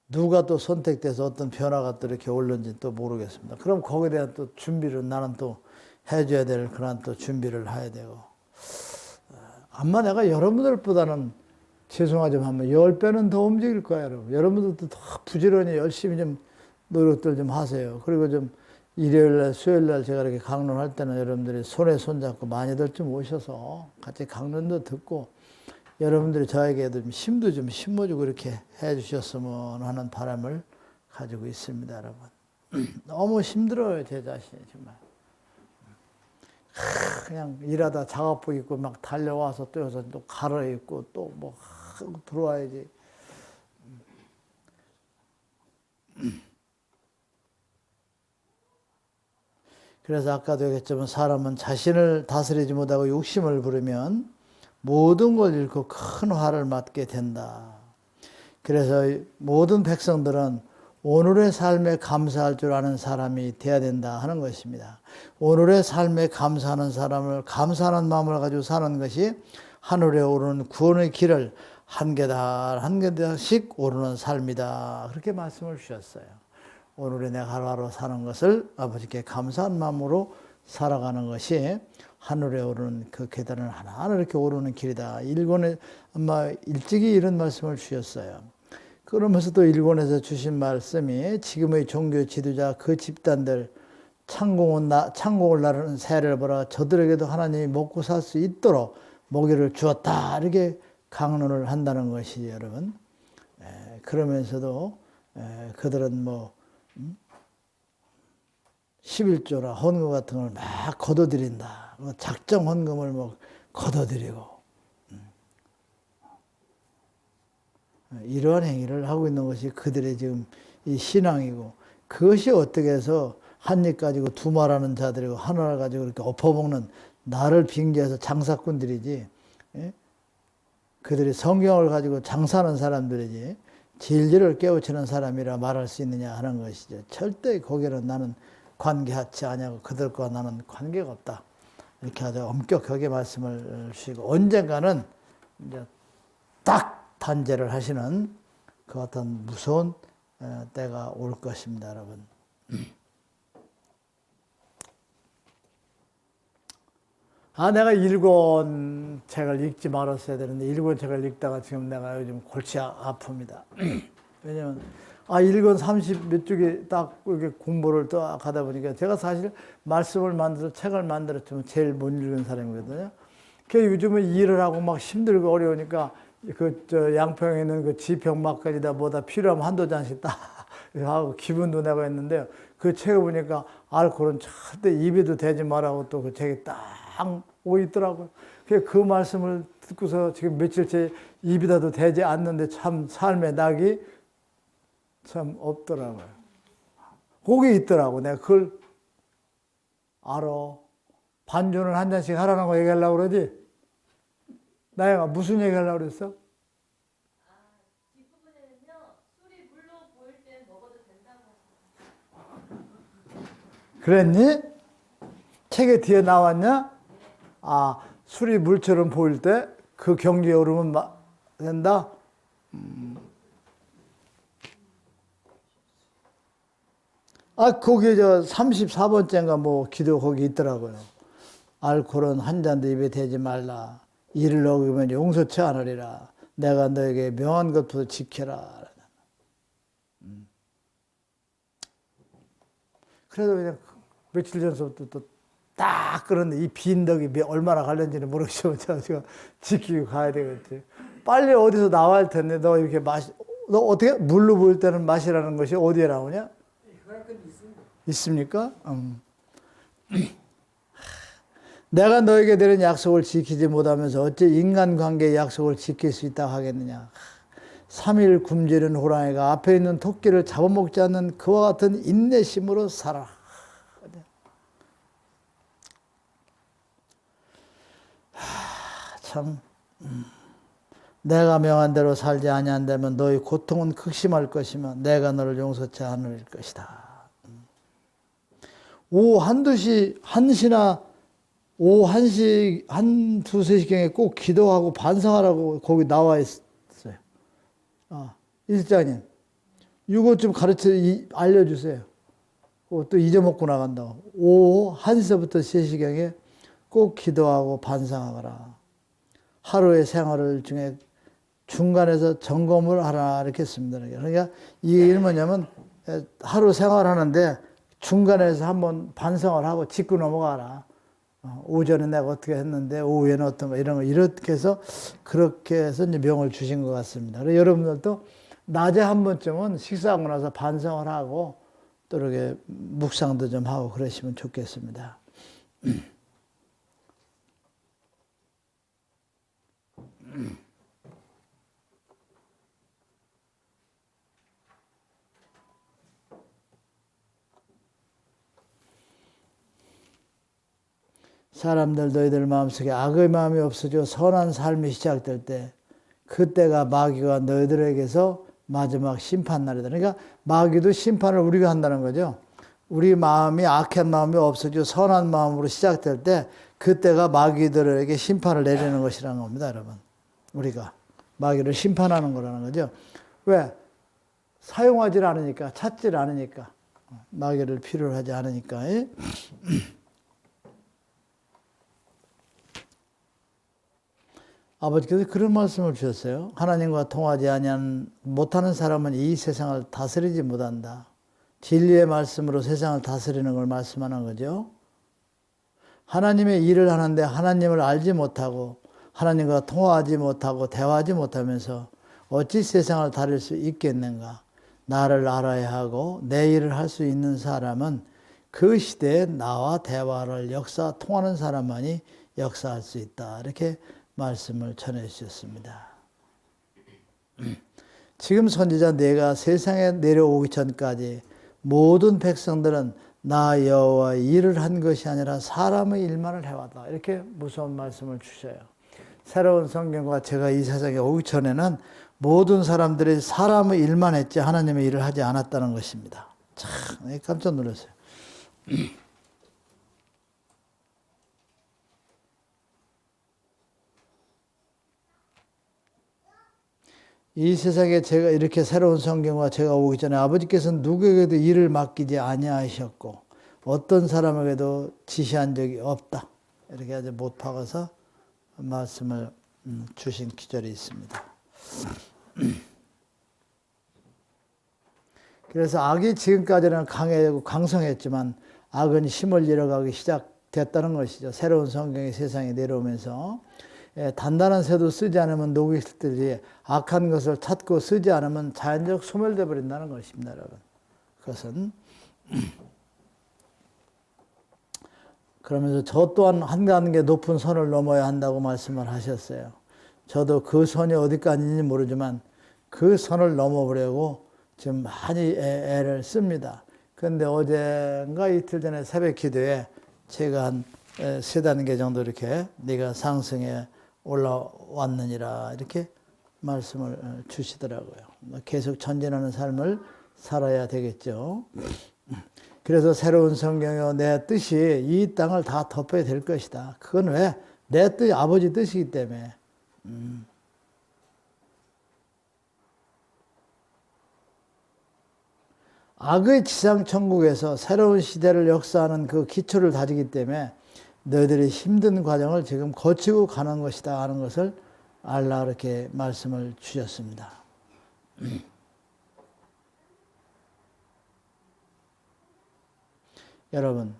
누가 또 선택돼서 어떤 변화가 또 이렇게 올는지 또 모르겠습니다. 그럼 거기에 대한 또 준비를 나는 또 해줘야 될 그런 또 준비를 해야 되고 아마 내가 여러분들보다는 죄송하지만 하면 10배는 더 움직일 거예요, 여러분. 여러분들도 더 부지런히 열심히 좀 노력들 좀 하세요. 그리고 좀 일요일 날, 수요일 날 제가 이렇게 강론할 때는 여러분들이 손에 손잡고 많이들 좀 오셔서 같이 강론도 듣고 여러분들이 저에게도 좀 힘도 좀 심어주고 이렇게 해 주셨으면 하는 바람을 가지고 있습니다, 여러분. 너무 힘들어요, 제 자신이 정말. 그냥 일하다 작업복 입고 막 달려와서 또 여기서 또 갈아입고 또 뭐 들어와야지. 그래서 아까도 얘기했지만 사람은 자신을 다스리지 못하고 욕심을 부르면 모든 걸 잃고 큰 화를 맞게 된다. 그래서 모든 백성들은 오늘의 삶에 감사할 줄 아는 사람이 되어야 된다 하는 것입니다. 오늘의 삶에 감사하는 사람을 감사하는 마음을 가지고 사는 것이 하늘에 오르는 구원의 길을 한 계단 한 계단씩 오르는 삶이다. 그렇게 말씀을 주셨어요. 오늘의 내가 하루하루 사는 것을 아버지께 감사한 마음으로 살아가는 것이 하늘에 오르는 그 계단을 하나하나 이렇게 오르는 길이다. 일본에 아마 일찍이 이런 말씀을 주셨어요. 그러면서 또 일본에서 주신 말씀이 지금의 종교 지도자 그 집단들 창공을 나르는 새를 보라 저들에게도 하나님이 먹고 살 수 있도록 먹이를 주었다. 이렇게 강론을 한다는 것이 여러분. 그러면서도 그들은 뭐 11조나 헌금 같은 걸 막 거둬들인다. 작정 헌금을 뭐 거둬들이고 이러한 행위를 하고 있는 것이 그들의 지금 이 신앙이고 그것이 어떻게 해서 한 입 가지고 두 말하는 자들이고 하나를 가지고 이렇게 엎어먹는 나를 빙자해서 장사꾼들이지 그들이 성경을 가지고 장사하는 사람들이지 진리를 깨우치는 사람이라 말할 수 있느냐 하는 것이죠. 절대 거기는 나는 관계하지 아니하고 그들과 나는 관계가 없다. 이렇게 아주 엄격하게 말씀을 주시고 언젠가는 이제 딱 단죄를 하시는 그 어떤 무서운 때가 올 것입니다, 여러분. 내가 일권 책을 읽지 말았어야 되는데 일권 책을 읽다가 지금 내가 요즘 골치 아픕니다. 왜냐면 일권 30 몇 쪽이 딱 이렇게 공부를 또 가다 보니까 제가 사실 말씀을 만들어 책을 만들었지만 제일 못 읽은 사람이거든요. 그 요즘은 일을 하고 막 힘들고 어려우니까 저 양평에 있는 그 지평막걸리다 뭐다 필요하면 한두 잔씩 딱 하고 기분도 내고 했는데요. 그 책을 보니까 알코올은 절대 입에도 대지 말라고 또 그 책이 딱 오고 있더라고요. 그 말씀을 듣고서 지금 며칠째 입에다도 대지 않는데 참 삶의 낙이 참 없더라고요. 거기 있더라고. 내가 그걸 알아. 반주는 한 잔씩 하라는 거 얘기하려고 그러지? 나영아 무슨 얘기하려고 그랬어? 뒷부분에는요. 술이 물로 보일 때 먹어도 된다고 하셨어요. 그랬니? 책에 뒤에 나왔냐? 술이 물처럼 보일 때 그 경지에 오르면 된다? 거기 34번째인가 뭐 기도 거기 있더라고요. 알코올은 한 잔도 입에 대지 말라. 이를 어기면 용서치 않으리라. 내가 너에게 명한 것부터 지켜라. 그래도 그냥 며칠 전부터 또 딱 그런데 이 빈덕이 얼마나 갈렸는지는 모르겠지만 제가 지키고 가야 되겠지. 빨리 어디서 나와야 할 텐데 너 이렇게 너 어떻게 물로 보일 때는 마시라는 것이 어디에 나오냐? 있습니까? 내가 너에게 드린 약속을 지키지 못하면서 어찌 인간관계의 약속을 지킬 수 있다고 하겠느냐. 3일 굶주린 호랑이가 앞에 있는 토끼를 잡아먹지 않는 그와 같은 인내심으로 살아라. 참 내가 명한 대로 살지 아니한다면 너의 고통은 극심할 것이며 내가 너를 용서치 않을 것이다. 오후 한시나 오후 1시, 2~3시경에 꼭 기도하고 반성하라고 거기 나와 있어요. 일장님, 이거 좀 알려주세요. 또 잊어먹고 나간다고. 오후 1시부터 3시경에 꼭 기도하고 반성하거라. 하루의 생활을 중에 중간에서 점검을 하라 이렇게 했습니다. 그러니까 이 얘기는 뭐냐면 하루 생활하는데 중간에서 한번 반성을 하고 짚고 넘어가라. 오전에 내가 어떻게 했는데 오후에는 어떤가 이런 거 이렇게 해서 그렇게 해서 이제 명을 주신 것 같습니다. 그래서 여러분들도 낮에 한 번쯤은 식사하고 나서 반성을 하고 또 이렇게 묵상도 좀 하고 그러시면 좋겠습니다. 사람들 너희들 마음속에 악의 마음이 없어져 선한 삶이 시작될 때 그때가 마귀가 너희들에게서 마지막 심판날이다. 그러니까 마귀도 심판을 우리가 한다는 거죠. 우리 마음이 악한 마음이 없어져 선한 마음으로 시작될 때 그때가 마귀들에게 심판을 내리는 것이라는 겁니다. 여러분. 우리가 마귀를 심판하는 거라는 거죠. 왜? 사용하지 않으니까, 찾지 않으니까, 마귀를 필요로 하지 않으니까. 아버지께서 그런 말씀을 주셨어요. 하나님과 통하지 아니한 못하는 사람은 이 세상을 다스리지 못한다. 진리의 말씀으로 세상을 다스리는 걸 말씀하는 거죠. 하나님의 일을 하는데 하나님을 알지 못하고 하나님과 통화하지 못하고 대화하지 못하면서 어찌 세상을 다룰 수 있겠는가. 나를 알아야 하고 내 일을 할 수 있는 사람은 그 시대에 나와 대화를 통하는 사람만이 역사할 수 있다. 이렇게 말씀을 전해 주셨습니다. 지금 선지자 내가 세상에 내려오기 전까지 모든 백성들은 나 여호와의 일을 한 것이 아니라 사람의 일만을 해왔다. 이렇게 무서운 말씀을 주셔요. 새로운 성경과 제가 이 세상에 오기 전에는 모든 사람들이 사람의 일만 했지 하나님의 일을 하지 않았다는 것입니다. 참 깜짝 놀랐어요. 이 세상에 제가 이렇게 새로운 성경과 제가 오기 전에 아버지께서는 누구에게도 일을 맡기지 아니하셨고 어떤 사람에게도 지시한 적이 없다. 이렇게 아주 못 박아서 말씀을 주신 기절이 있습니다. 그래서 악이 지금까지는 강하고 강성했지만 악은 힘을 잃어가기 시작됐다는 것이죠. 새로운 성경이 세상에 내려오면서 단단한 쇠도 쓰지 않으면 녹이 있듯이 악한 것을 찾고 쓰지 않으면 자연적 소멸되어 버린다는 것입니다. 여러분. 그것은 그러면서 저 또한 한 단계 높은 선을 넘어야 한다고 말씀을 하셨어요. 저도 그 선이 어디까지인지 모르지만 그 선을 넘어보려고 지금 많이 애를 씁니다. 그런데 어젠가 이틀 전에 새벽 기도에 제가 한 3단계 정도 이렇게 네가 상승해 올라왔느니라 이렇게 말씀을 주시더라고요. 계속 전진하는 삶을 살아야 되겠죠. 그래서 새로운 성경이요 내 뜻이 이 땅을 다 덮어야 될 것이다. 그건 왜? 내 뜻이 아버지 뜻이기 때문에. 악의 지상천국에서 새로운 시대를 역사하는 그 기초를 다지기 때문에 너희들이 힘든 과정을 지금 거치고 가는 것이다 하는 것을 알라 그렇게 말씀을 주셨습니다. 여러분,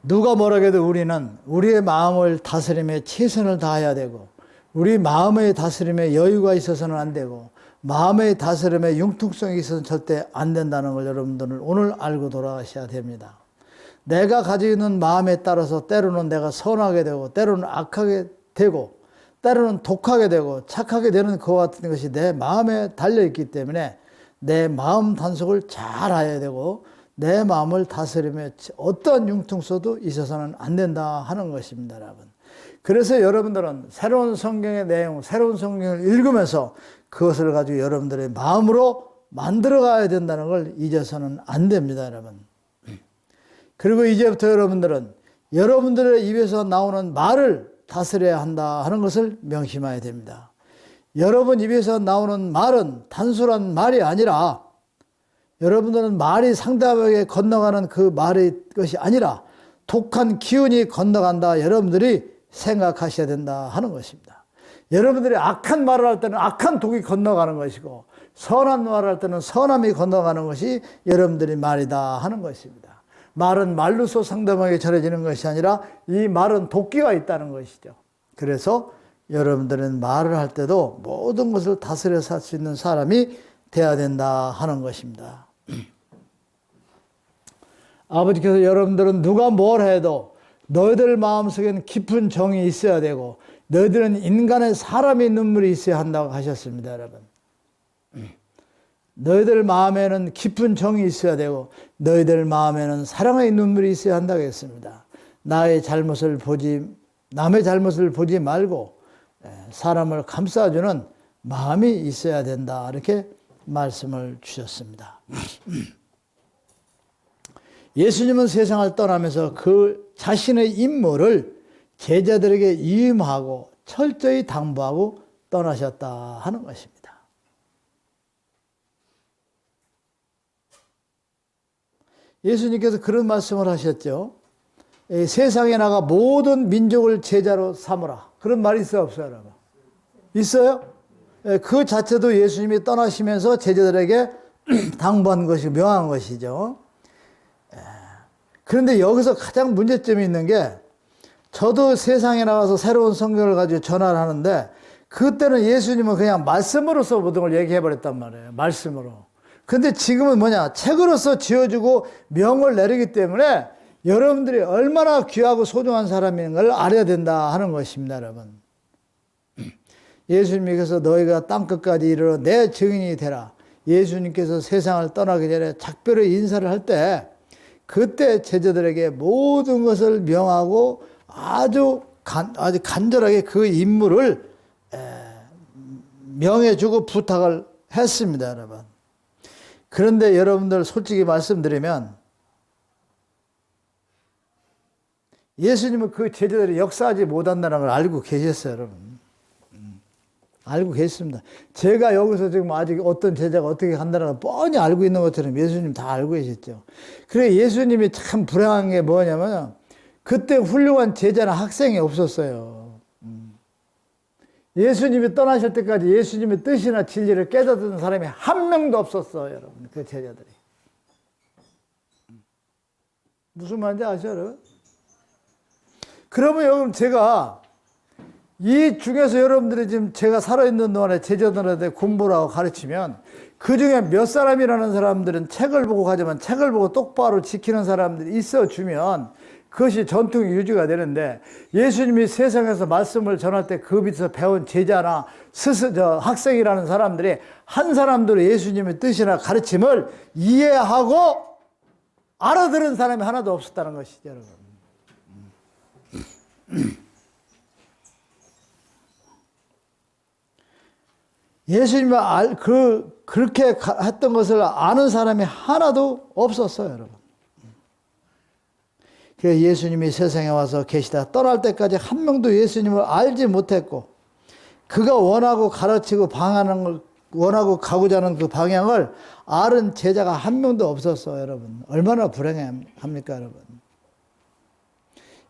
누가 뭐라고 해도 우리는 우리의 마음을 다스림에 최선을 다해야 되고 우리 마음의 다스림에 여유가 있어서는 안 되고 마음의 다스림에 융통성이 있어서는 절대 안 된다는 걸 여러분들은 오늘 알고 돌아가셔야 됩니다. 내가 가지고 있는 마음에 따라서 때로는 내가 선하게 되고 때로는 악하게 되고 때로는 독하게 되고 착하게 되는 그와 같은 것이 내 마음에 달려있기 때문에 내 마음 단속을 잘 해야 되고 내 마음을 다스리며 어떠한 융통성도 있어서는 안 된다 하는 것입니다. 여러분. 그래서 여러분들은 새로운 성경의 내용, 새로운 성경을 읽으면서 그것을 가지고 여러분들의 마음으로 만들어 가야 된다는 걸 잊어서는 안 됩니다. 여러분. 그리고 이제부터 여러분들은 여러분들의 입에서 나오는 말을 다스려야 한다 하는 것을 명심해야 됩니다. 여러분 입에서 나오는 말은 단순한 말이 아니라 여러분들은 말이 상대방에게 건너가는 그 말의 것이 아니라 독한 기운이 건너간다 여러분들이 생각하셔야 된다 하는 것입니다. 여러분들이 악한 말을 할 때는 악한 독이 건너가는 것이고 선한 말을 할 때는 선함이 건너가는 것이 여러분들의 말이다 하는 것입니다. 말은 말로서 상대방에게 전해지는 것이 아니라 이 말은 도끼가 있다는 것이죠. 그래서 여러분들은 말을 할 때도 모든 것을 다스려서 할 수 있는 사람이 돼야 된다 하는 것입니다. 아버지께서 여러분들은 누가 뭘 해도 너희들 마음속에는 깊은 정이 있어야 되고 너희들은 인간의 사람의 눈물이 있어야 한다고 하셨습니다, 여러분. 너희들 마음에는 깊은 정이 있어야 되고 너희들 마음에는 사랑의 눈물이 있어야 한다고 했습니다. 남의 잘못을 보지 말고 사람을 감싸주는 마음이 있어야 된다. 이렇게 말씀을 주셨습니다. 예수님은 세상을 떠나면서 그 자신의 임무를 제자들에게 위임하고 철저히 당부하고 떠나셨다 하는 것입니다. 예수님께서 그런 말씀을 하셨죠. 세상에 나가 모든 민족을 제자로 삼으라. 그런 말이 있어요, 없어요, 여러분? 있어요? 그 자체도 예수님이 떠나시면서 제자들에게 당부한 것이 명한 것이죠. 그런데 여기서 가장 문제점이 있는 게 저도 세상에 나가서 새로운 성경을 가지고 전화를 하는데 그때는 예수님은 그냥 말씀으로서 모든 걸 얘기해 버렸단 말이에요. 말씀으로. 근데 지금은 뭐냐? 책으로서 지어주고 명을 내리기 때문에 여러분들이 얼마나 귀하고 소중한 사람인 걸 알아야 된다 하는 것입니다, 여러분. 예수님께서 너희가 땅끝까지 이르러 내 증인이 되라. 예수님께서 세상을 떠나기 전에 작별의 인사를 할 때 그때 제자들에게 모든 것을 명하고 아주 간절하게 그 임무를 명해주고 부탁을 했습니다, 여러분. 그런데 여러분들 솔직히 말씀드리면 예수님은 그 제자들이 역사하지 못한다는 걸 알고 계셨어요, 여러분. 알고 계십니다. 제가 여기서 지금 아직 어떤 제자가 어떻게 한다는 걸 뻔히 알고 있는 것처럼 예수님 다 알고 계셨죠. 그래 예수님이 참 불행한 게 뭐냐면 그때 훌륭한 제자나 학생이 없었어요. 예수님이 떠나실 때까지 예수님의 뜻이나 진리를 깨닫는 사람이 한 명도 없었어요, 여러분. 그 제자들이. 무슨 말인지 아시죠, 여러분? 그러면 여러분 제가 이 중에서 여러분들이 지금 제가 살아있는 동안에 제자들한테 공부를 하고 가르치면 그 중에 몇 사람이라는 사람들은 책을 보고 가지만 책을 보고 똑바로 지키는 사람들이 있어주면 그것이 전통이 유지가 되는데 예수님이 세상에서 말씀을 전할 때 그 밑에서 배운 제자나 학생이라는 사람들이 한 사람도 예수님의 뜻이나 가르침을 이해하고 알아들은 사람이 하나도 없었다는 것이죠, 여러분. 예수님이 그렇게 했던 것을 아는 사람이 하나도 없었어요, 여러분. 그래서 예수님이 세상에 와서 계시다 떠날 때까지 한 명도 예수님을 알지 못했고 그가 원하고 가르치고 원하고 가고자 하는 그 방향을 아는 제자가 한 명도 없었어요, 여러분. 얼마나 불행합니까, 여러분.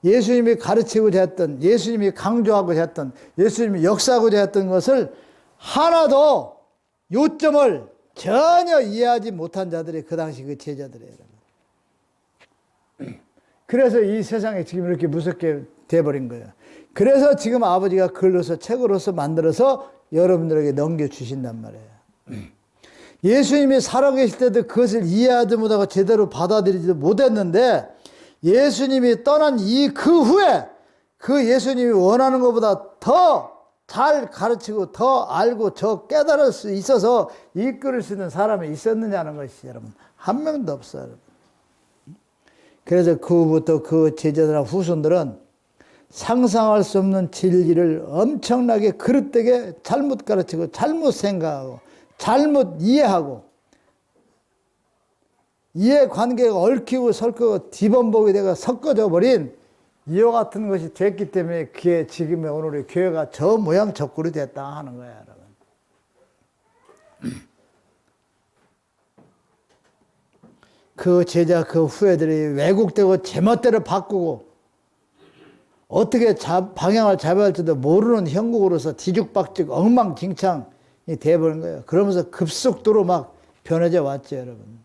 예수님이 가르치고자 했던, 예수님이 강조하고자 했던, 예수님이 역사하고자 했던 것을 하나도 요점을 전혀 이해하지 못한 자들이 그 당시 그 제자들이에요. 그래서 이 세상에 지금 이렇게 무섭게 돼버린 거예요. 그래서 지금 아버지가 글로서 책으로서 만들어서 여러분들에게 넘겨주신단 말이에요. 예수님이 살아계실 때도 그것을 이해하지 못하고 제대로 받아들이지 못했는데 예수님이 떠난 그 후에 그 예수님이 원하는 것보다 더 잘 가르치고 더 알고 더 깨달을 수 있어서 이끌을 수 있는 사람이 있었느냐는 것이 여러분 한 명도 없어요. 여러분. 그래서 그 후부터 그 제자들과 후손들은 상상할 수 없는 진리를 엄청나게 그릇되게 잘못 가르치고 잘못 생각하고 잘못 이해하고 이해관계가 얽히고 설키고 뒤범벅이 되고 섞어져 버린 이와 같은 것이 됐기 때문에 그게 지금의 오늘의 교회가 저 모양 저 꼴이 됐다 하는 거예요, 여러분. 그 제자 그 후예들이 왜곡되고 제멋대로 바꾸고 어떻게 방향을 잡아야 할지도 모르는 형국으로서 뒤죽박죽 엉망진창이 돼버린 거예요. 그러면서 급속도로 막 변해져 왔죠, 여러분.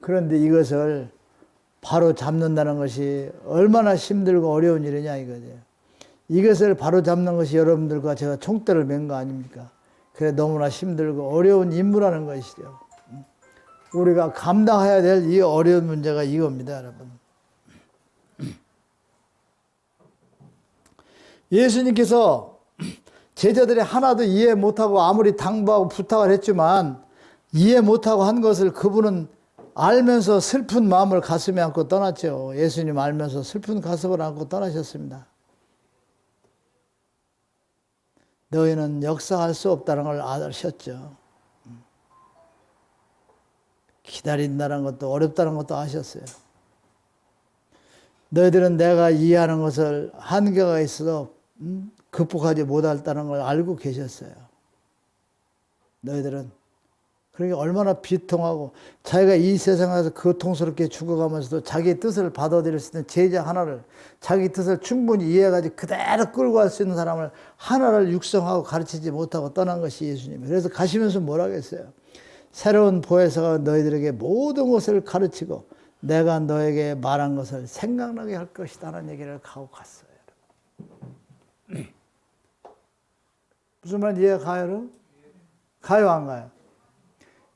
그런데 이것을 바로 잡는다는 것이 얼마나 힘들고 어려운 일이냐 이거죠. 이것을 바로 잡는 것이 여러분들과 제가 총대를 맨 거 아닙니까? 그래 너무나 힘들고 어려운 임무라는 것이죠. 우리가 감당해야 될 이 어려운 문제가 이겁니다, 여러분. 예수님께서 제자들이 하나도 이해 못하고 아무리 당부하고 부탁을 했지만 이해 못하고 한 것을 그분은 알면서 슬픈 마음을 가슴에 안고 떠났죠. 예수님 알면서 슬픈 가슴을 안고 떠나셨습니다. 너희는 역사할 수 없다는 걸 아셨죠. 기다린다는 것도 어렵다는 것도 아셨어요. 너희들은 내가 이해하는 것을 한계가 있어도 극복하지 못했다는 걸 알고 계셨어요. 너희들은 그러니까 얼마나 비통하고 자기가 이 세상에서 고통스럽게 죽어가면서도 자기 뜻을 받아들일 수 있는 제자 하나를 자기 뜻을 충분히 이해해가지고 그대로 끌고 갈 수 있는 사람을 하나를 육성하고 가르치지 못하고 떠난 것이 예수님이에요. 그래서 가시면서 뭐라 했어요? 새로운 보혜사가 너희들에게 모든 것을 가르치고 내가 너에게 말한 것을 생각나게 할 것이다 라는 얘기를 하고 갔어요. 무슨 말인지 이해가 가요? 여러분? 가요 안 가요?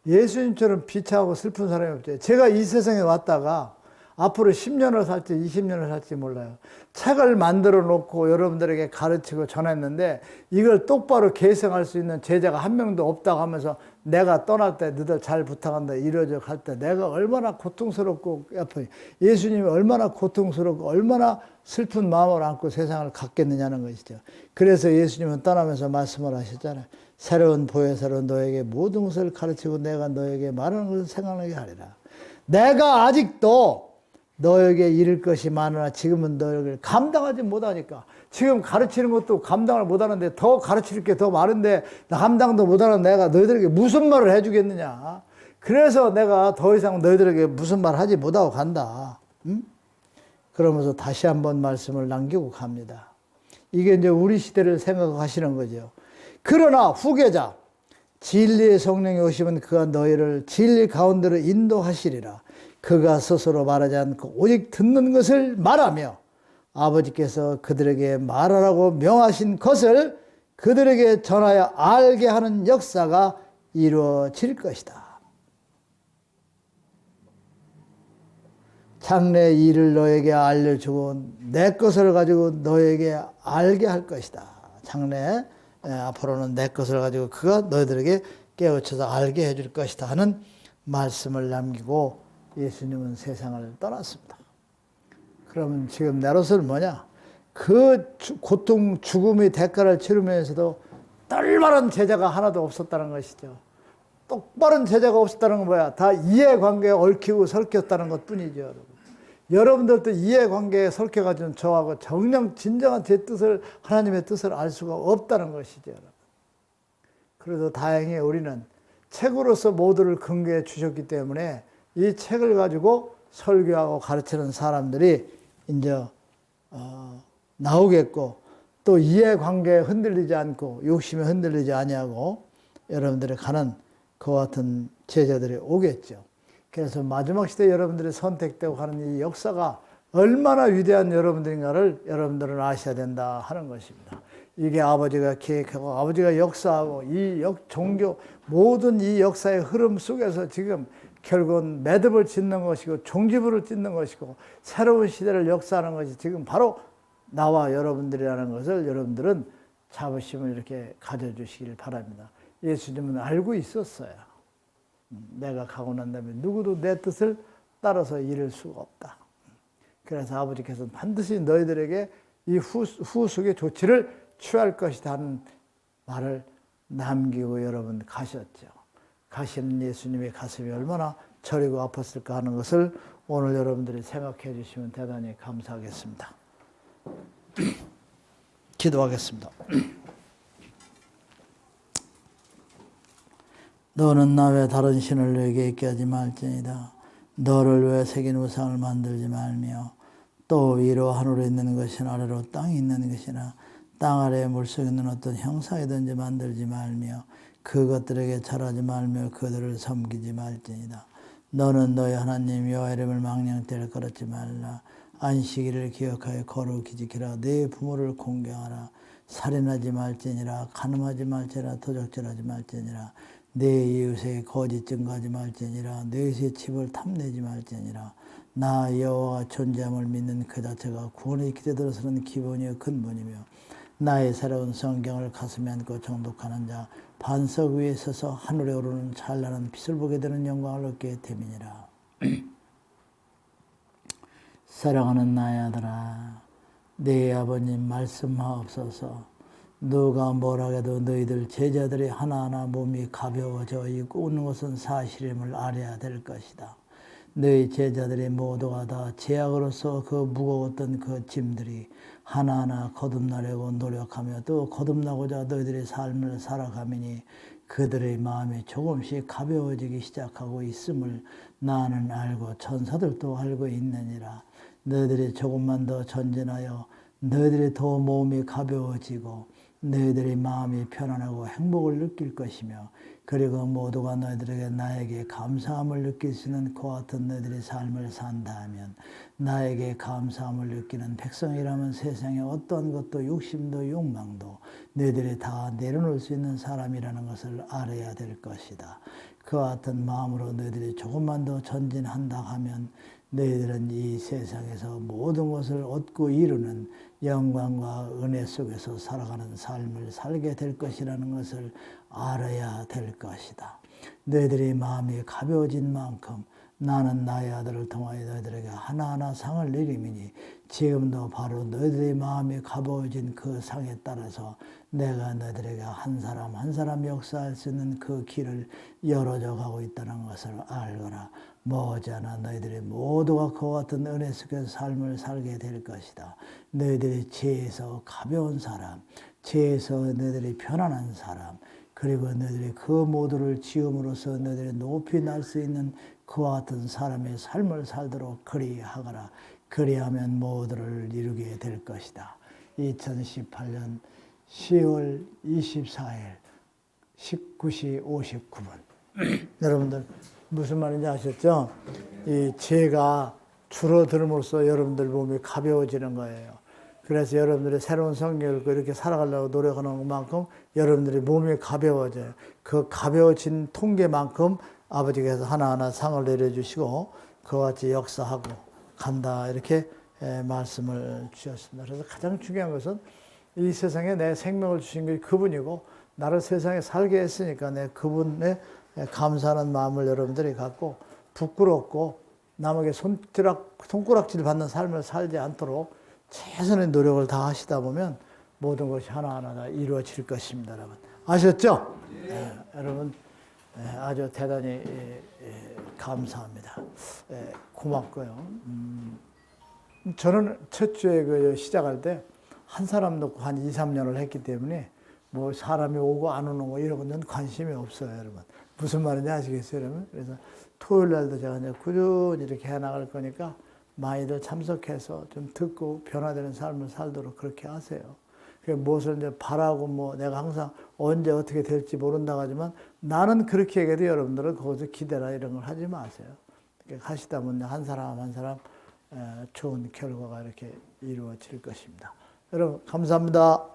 예수님처럼 비참하고 슬픈 사람이 없죠. 제가 이 세상에 왔다가 앞으로 10년을 살지 20년을 살지 몰라요. 책을 만들어 놓고 여러분들에게 가르치고 전했는데 이걸 똑바로 계승할 수 있는 제자가 한 명도 없다고 하면서 내가 떠날 때 너희들 잘 부탁한다 이러저 갈 때 내가 얼마나 고통스럽고 아파요. 예수님이 얼마나 고통스럽고 얼마나 슬픈 마음을 안고 세상을 갖겠느냐는 것이죠. 그래서 예수님은 떠나면서 말씀을 하셨잖아요. 새로운 보혜사로 너에게 모든 것을 가르치고 내가 너에게 말하는 것을 생각나게 하리라. 내가 아직도 너에게 이를 것이 많으나 지금은 너에게 감당하지 못하니까 지금 가르치는 것도 감당을 못하는데 더 가르칠 게 더 많은데 감당도 못하는 내가 너희들에게 무슨 말을 해주겠느냐. 그래서 내가 더 이상 너희들에게 무슨 말 하지 못하고 간다. 응? 그러면서 다시 한번 말씀을 남기고 갑니다. 이게 이제 우리 시대를 생각하시는 거죠. 그러나 후계자 진리의 성령이 오시면 그가 너희를 진리 가운데로 인도하시리라. 그가 스스로 말하지 않고 오직 듣는 것을 말하며 아버지께서 그들에게 말하라고 명하신 것을 그들에게 전하여 알게 하는 역사가 이루어질 것이다. 장래 일을 너에게 알려주고 내 것을 가지고 너에게 알게 할 것이다. 장래 앞으로는 내 것을 가지고 그가 너희들에게 깨우쳐서 알게 해줄 것이다 하는 말씀을 남기고 예수님은 세상을 떠났습니다. 그러면 지금 내로서는 뭐냐? 그 고통, 죽음의 대가를 치르면서도 똘바른 제자가 하나도 없었다는 것이죠. 똑바른 제자가 없었다는 건 뭐야? 다 이해관계에 얽히고 설켰다는 것 뿐이죠. 여러분. 여러분들도 이해관계에 설켜가지고 저하고 정녕 진정한 제 뜻을, 하나님의 뜻을 알 수가 없다는 것이죠. 여러분. 그래도 다행히 우리는 책으로서 모두를 근거해 주셨기 때문에 이 책을 가지고 설교하고 가르치는 사람들이 이제 나오겠고 또 이해관계에 흔들리지 않고 욕심에 흔들리지 아니하고 여러분들이 가는 그와 같은 제자들이 오겠죠. 그래서 마지막 시대 여러분들이 선택되고 가는 이 역사가 얼마나 위대한 여러분들인가를 여러분들은 아셔야 된다 하는 것입니다. 이게 아버지가 계획하고 아버지가 역사하고 이 종교 모든 이 역사의 흐름 속에서 지금 결국은 매듭을 짓는 것이고 종지부를 짓는 것이고 새로운 시대를 역사하는 것이 지금 바로 나와 여러분들이라는 것을 여러분들은 자부심을 이렇게 가져주시길 바랍니다. 예수님은 알고 있었어요. 내가 가고 난 다음에 누구도 내 뜻을 따라서 이룰 수가 없다. 그래서 아버지께서는 반드시 너희들에게 이 후속의 조치를 취할 것이다 하는 말을 남기고 여러분 가셨죠. 가시는 예수님의 가슴이 얼마나 저리고 아팠을까 하는 것을 오늘 여러분들이 생각해 주시면 대단히 감사하겠습니다. 기도하겠습니다. 너는 나 외 다른 신을 너에게 있게 하지 말지니라. 너를 위해 새긴 우상을 만들지 말며 또 위로 하늘에 있는 것이나 아래로 땅에 있는 것이나 땅 아래에 물속에 있는 어떤 형상이든지 만들지 말며 그것들에게 절하지 말며 그들을 섬기지 말지니라. 너는 너희 하나님 여호와 이름을 망령되를 걸었지 말라. 안식일을 기억하여 거룩히 지키라. 네 부모를 공경하라. 살인하지 말지니라. 간음하지 말지니라. 도적질하지 말지니라. 내 이웃에게 거짓 증거하지 말지니라. 내 이웃의 집을 탐내지 말지니라. 나 여호와가 존재함을 믿는 그 자체가 구원의 기대 들어서는 기본이요 근본이며 나의 새로운 성경을 가슴에 안고 정독하는 자 반석 위에 서서 하늘에 오르는 찬란한 빛을 보게 되는 영광을 얻게 됨이니라. 사랑하는 나의 아들아, 네 아버님 말씀하옵소서. 누가 뭐라 해도 너희들 제자들이 하나하나 몸이 가벼워져 있고 오는 것은 사실임을 알아야 될 것이다. 너희 제자들이 모두가 다 제약으로서 그 무거웠던 그 짐들이 하나하나 거듭나려고 노력하며 또 거듭나고자 너희들의 삶을 살아가미니 그들의 마음이 조금씩 가벼워지기 시작하고 있음을 나는 알고 천사들도 알고 있느니라. 너희들이 조금만 더 전진하여 너희들이 더 몸이 가벼워지고 너희들의 마음이 편안하고 행복을 느낄 것이며 그리고 모두가 너희들에게 나에게 감사함을 느낄 수 있는 그와 같은 너희들의 삶을 산다 하면 나에게 감사함을 느끼는 백성이라면 세상에 어떤 것도 욕심도 욕망도 너희들이 다 내려놓을 수 있는 사람이라는 것을 알아야 될 것이다. 그와 같은 마음으로 너희들이 조금만 더 전진한다 하면 너희들은 이 세상에서 모든 것을 얻고 이루는 영광과 은혜 속에서 살아가는 삶을 살게 될 것이라는 것을 알아야 될 것이다. 너희들의 마음이 가벼워진 만큼 나는 나의 아들을 통하여 너희들에게 하나하나 상을 내리미니 지금도 바로 너희들의 마음이 가벼워진 그 상에 따라서 내가 너희들에게 한 사람 한 사람 역사할 수 있는 그 길을 열어줘 가고 있다는 것을 알거라. 머지않아 너희들이 모두가 그와 같은 은혜 속에서 삶을 살게 될 것이다. 너희들이 죄에서 가벼운 사람, 죄에서 너희들이 편안한 사람, 그리고 너희들이 그 모두를 지음으로써 너희들이 높이 날 수 있는 그와 같은 사람의 삶을 살도록 그리하거라. 그리하면 모두를 이루게 될 것이다. 2018년 10월 24일 19시 59분 여러분들 무슨 말인지 아셨죠? 이 죄가 줄어들음으로써 여러분들 몸이 가벼워지는 거예요. 그래서 여러분들이 새로운 성경을 읽고 이렇게 살아가려고 노력하는 만큼 여러분들이 몸이 가벼워져요. 그 가벼워진 통계만큼 아버지께서 하나하나 상을 내려주시고 그와 같이 역사하고 간다 이렇게 말씀을 주셨습니다. 그래서 가장 중요한 것은 이 세상에 내 생명을 주신 게 그분이고 나를 세상에 살게 했으니까 내 그분에 감사하는 마음을 여러분들이 갖고 부끄럽고 남에게 손가락질 받는 삶을 살지 않도록 최선의 노력을 다 하시다 보면 모든 것이 하나하나 다 이루어질 것입니다. 여러분 아셨죠? 네, 여러분 아주 대단히 감사합니다. 고맙고요. 저는 첫 주에 그 시작할 때 한 사람 놓고 한 2, 3년을 했기 때문에 뭐 사람이 오고 안 오는 거 이런 건 관심이 없어요, 여러분. 무슨 말인지 아시겠어요, 여러분? 그래서 토요일 날도 제가 이제 꾸준히 이렇게 해 나갈 거니까 많이들 참석해서 좀 듣고 변화되는 삶을 살도록 그렇게 하세요. 무엇을 이제 바라고 뭐 내가 항상 언제 어떻게 될지 모른다고 하지만 나는 그렇게 얘기해도 여러분들은 거기서 기대라 이런 걸 하지 마세요. 하시다 보면 한 사람 한 사람 좋은 결과가 이렇게 이루어질 것입니다. 여러분 감사합니다.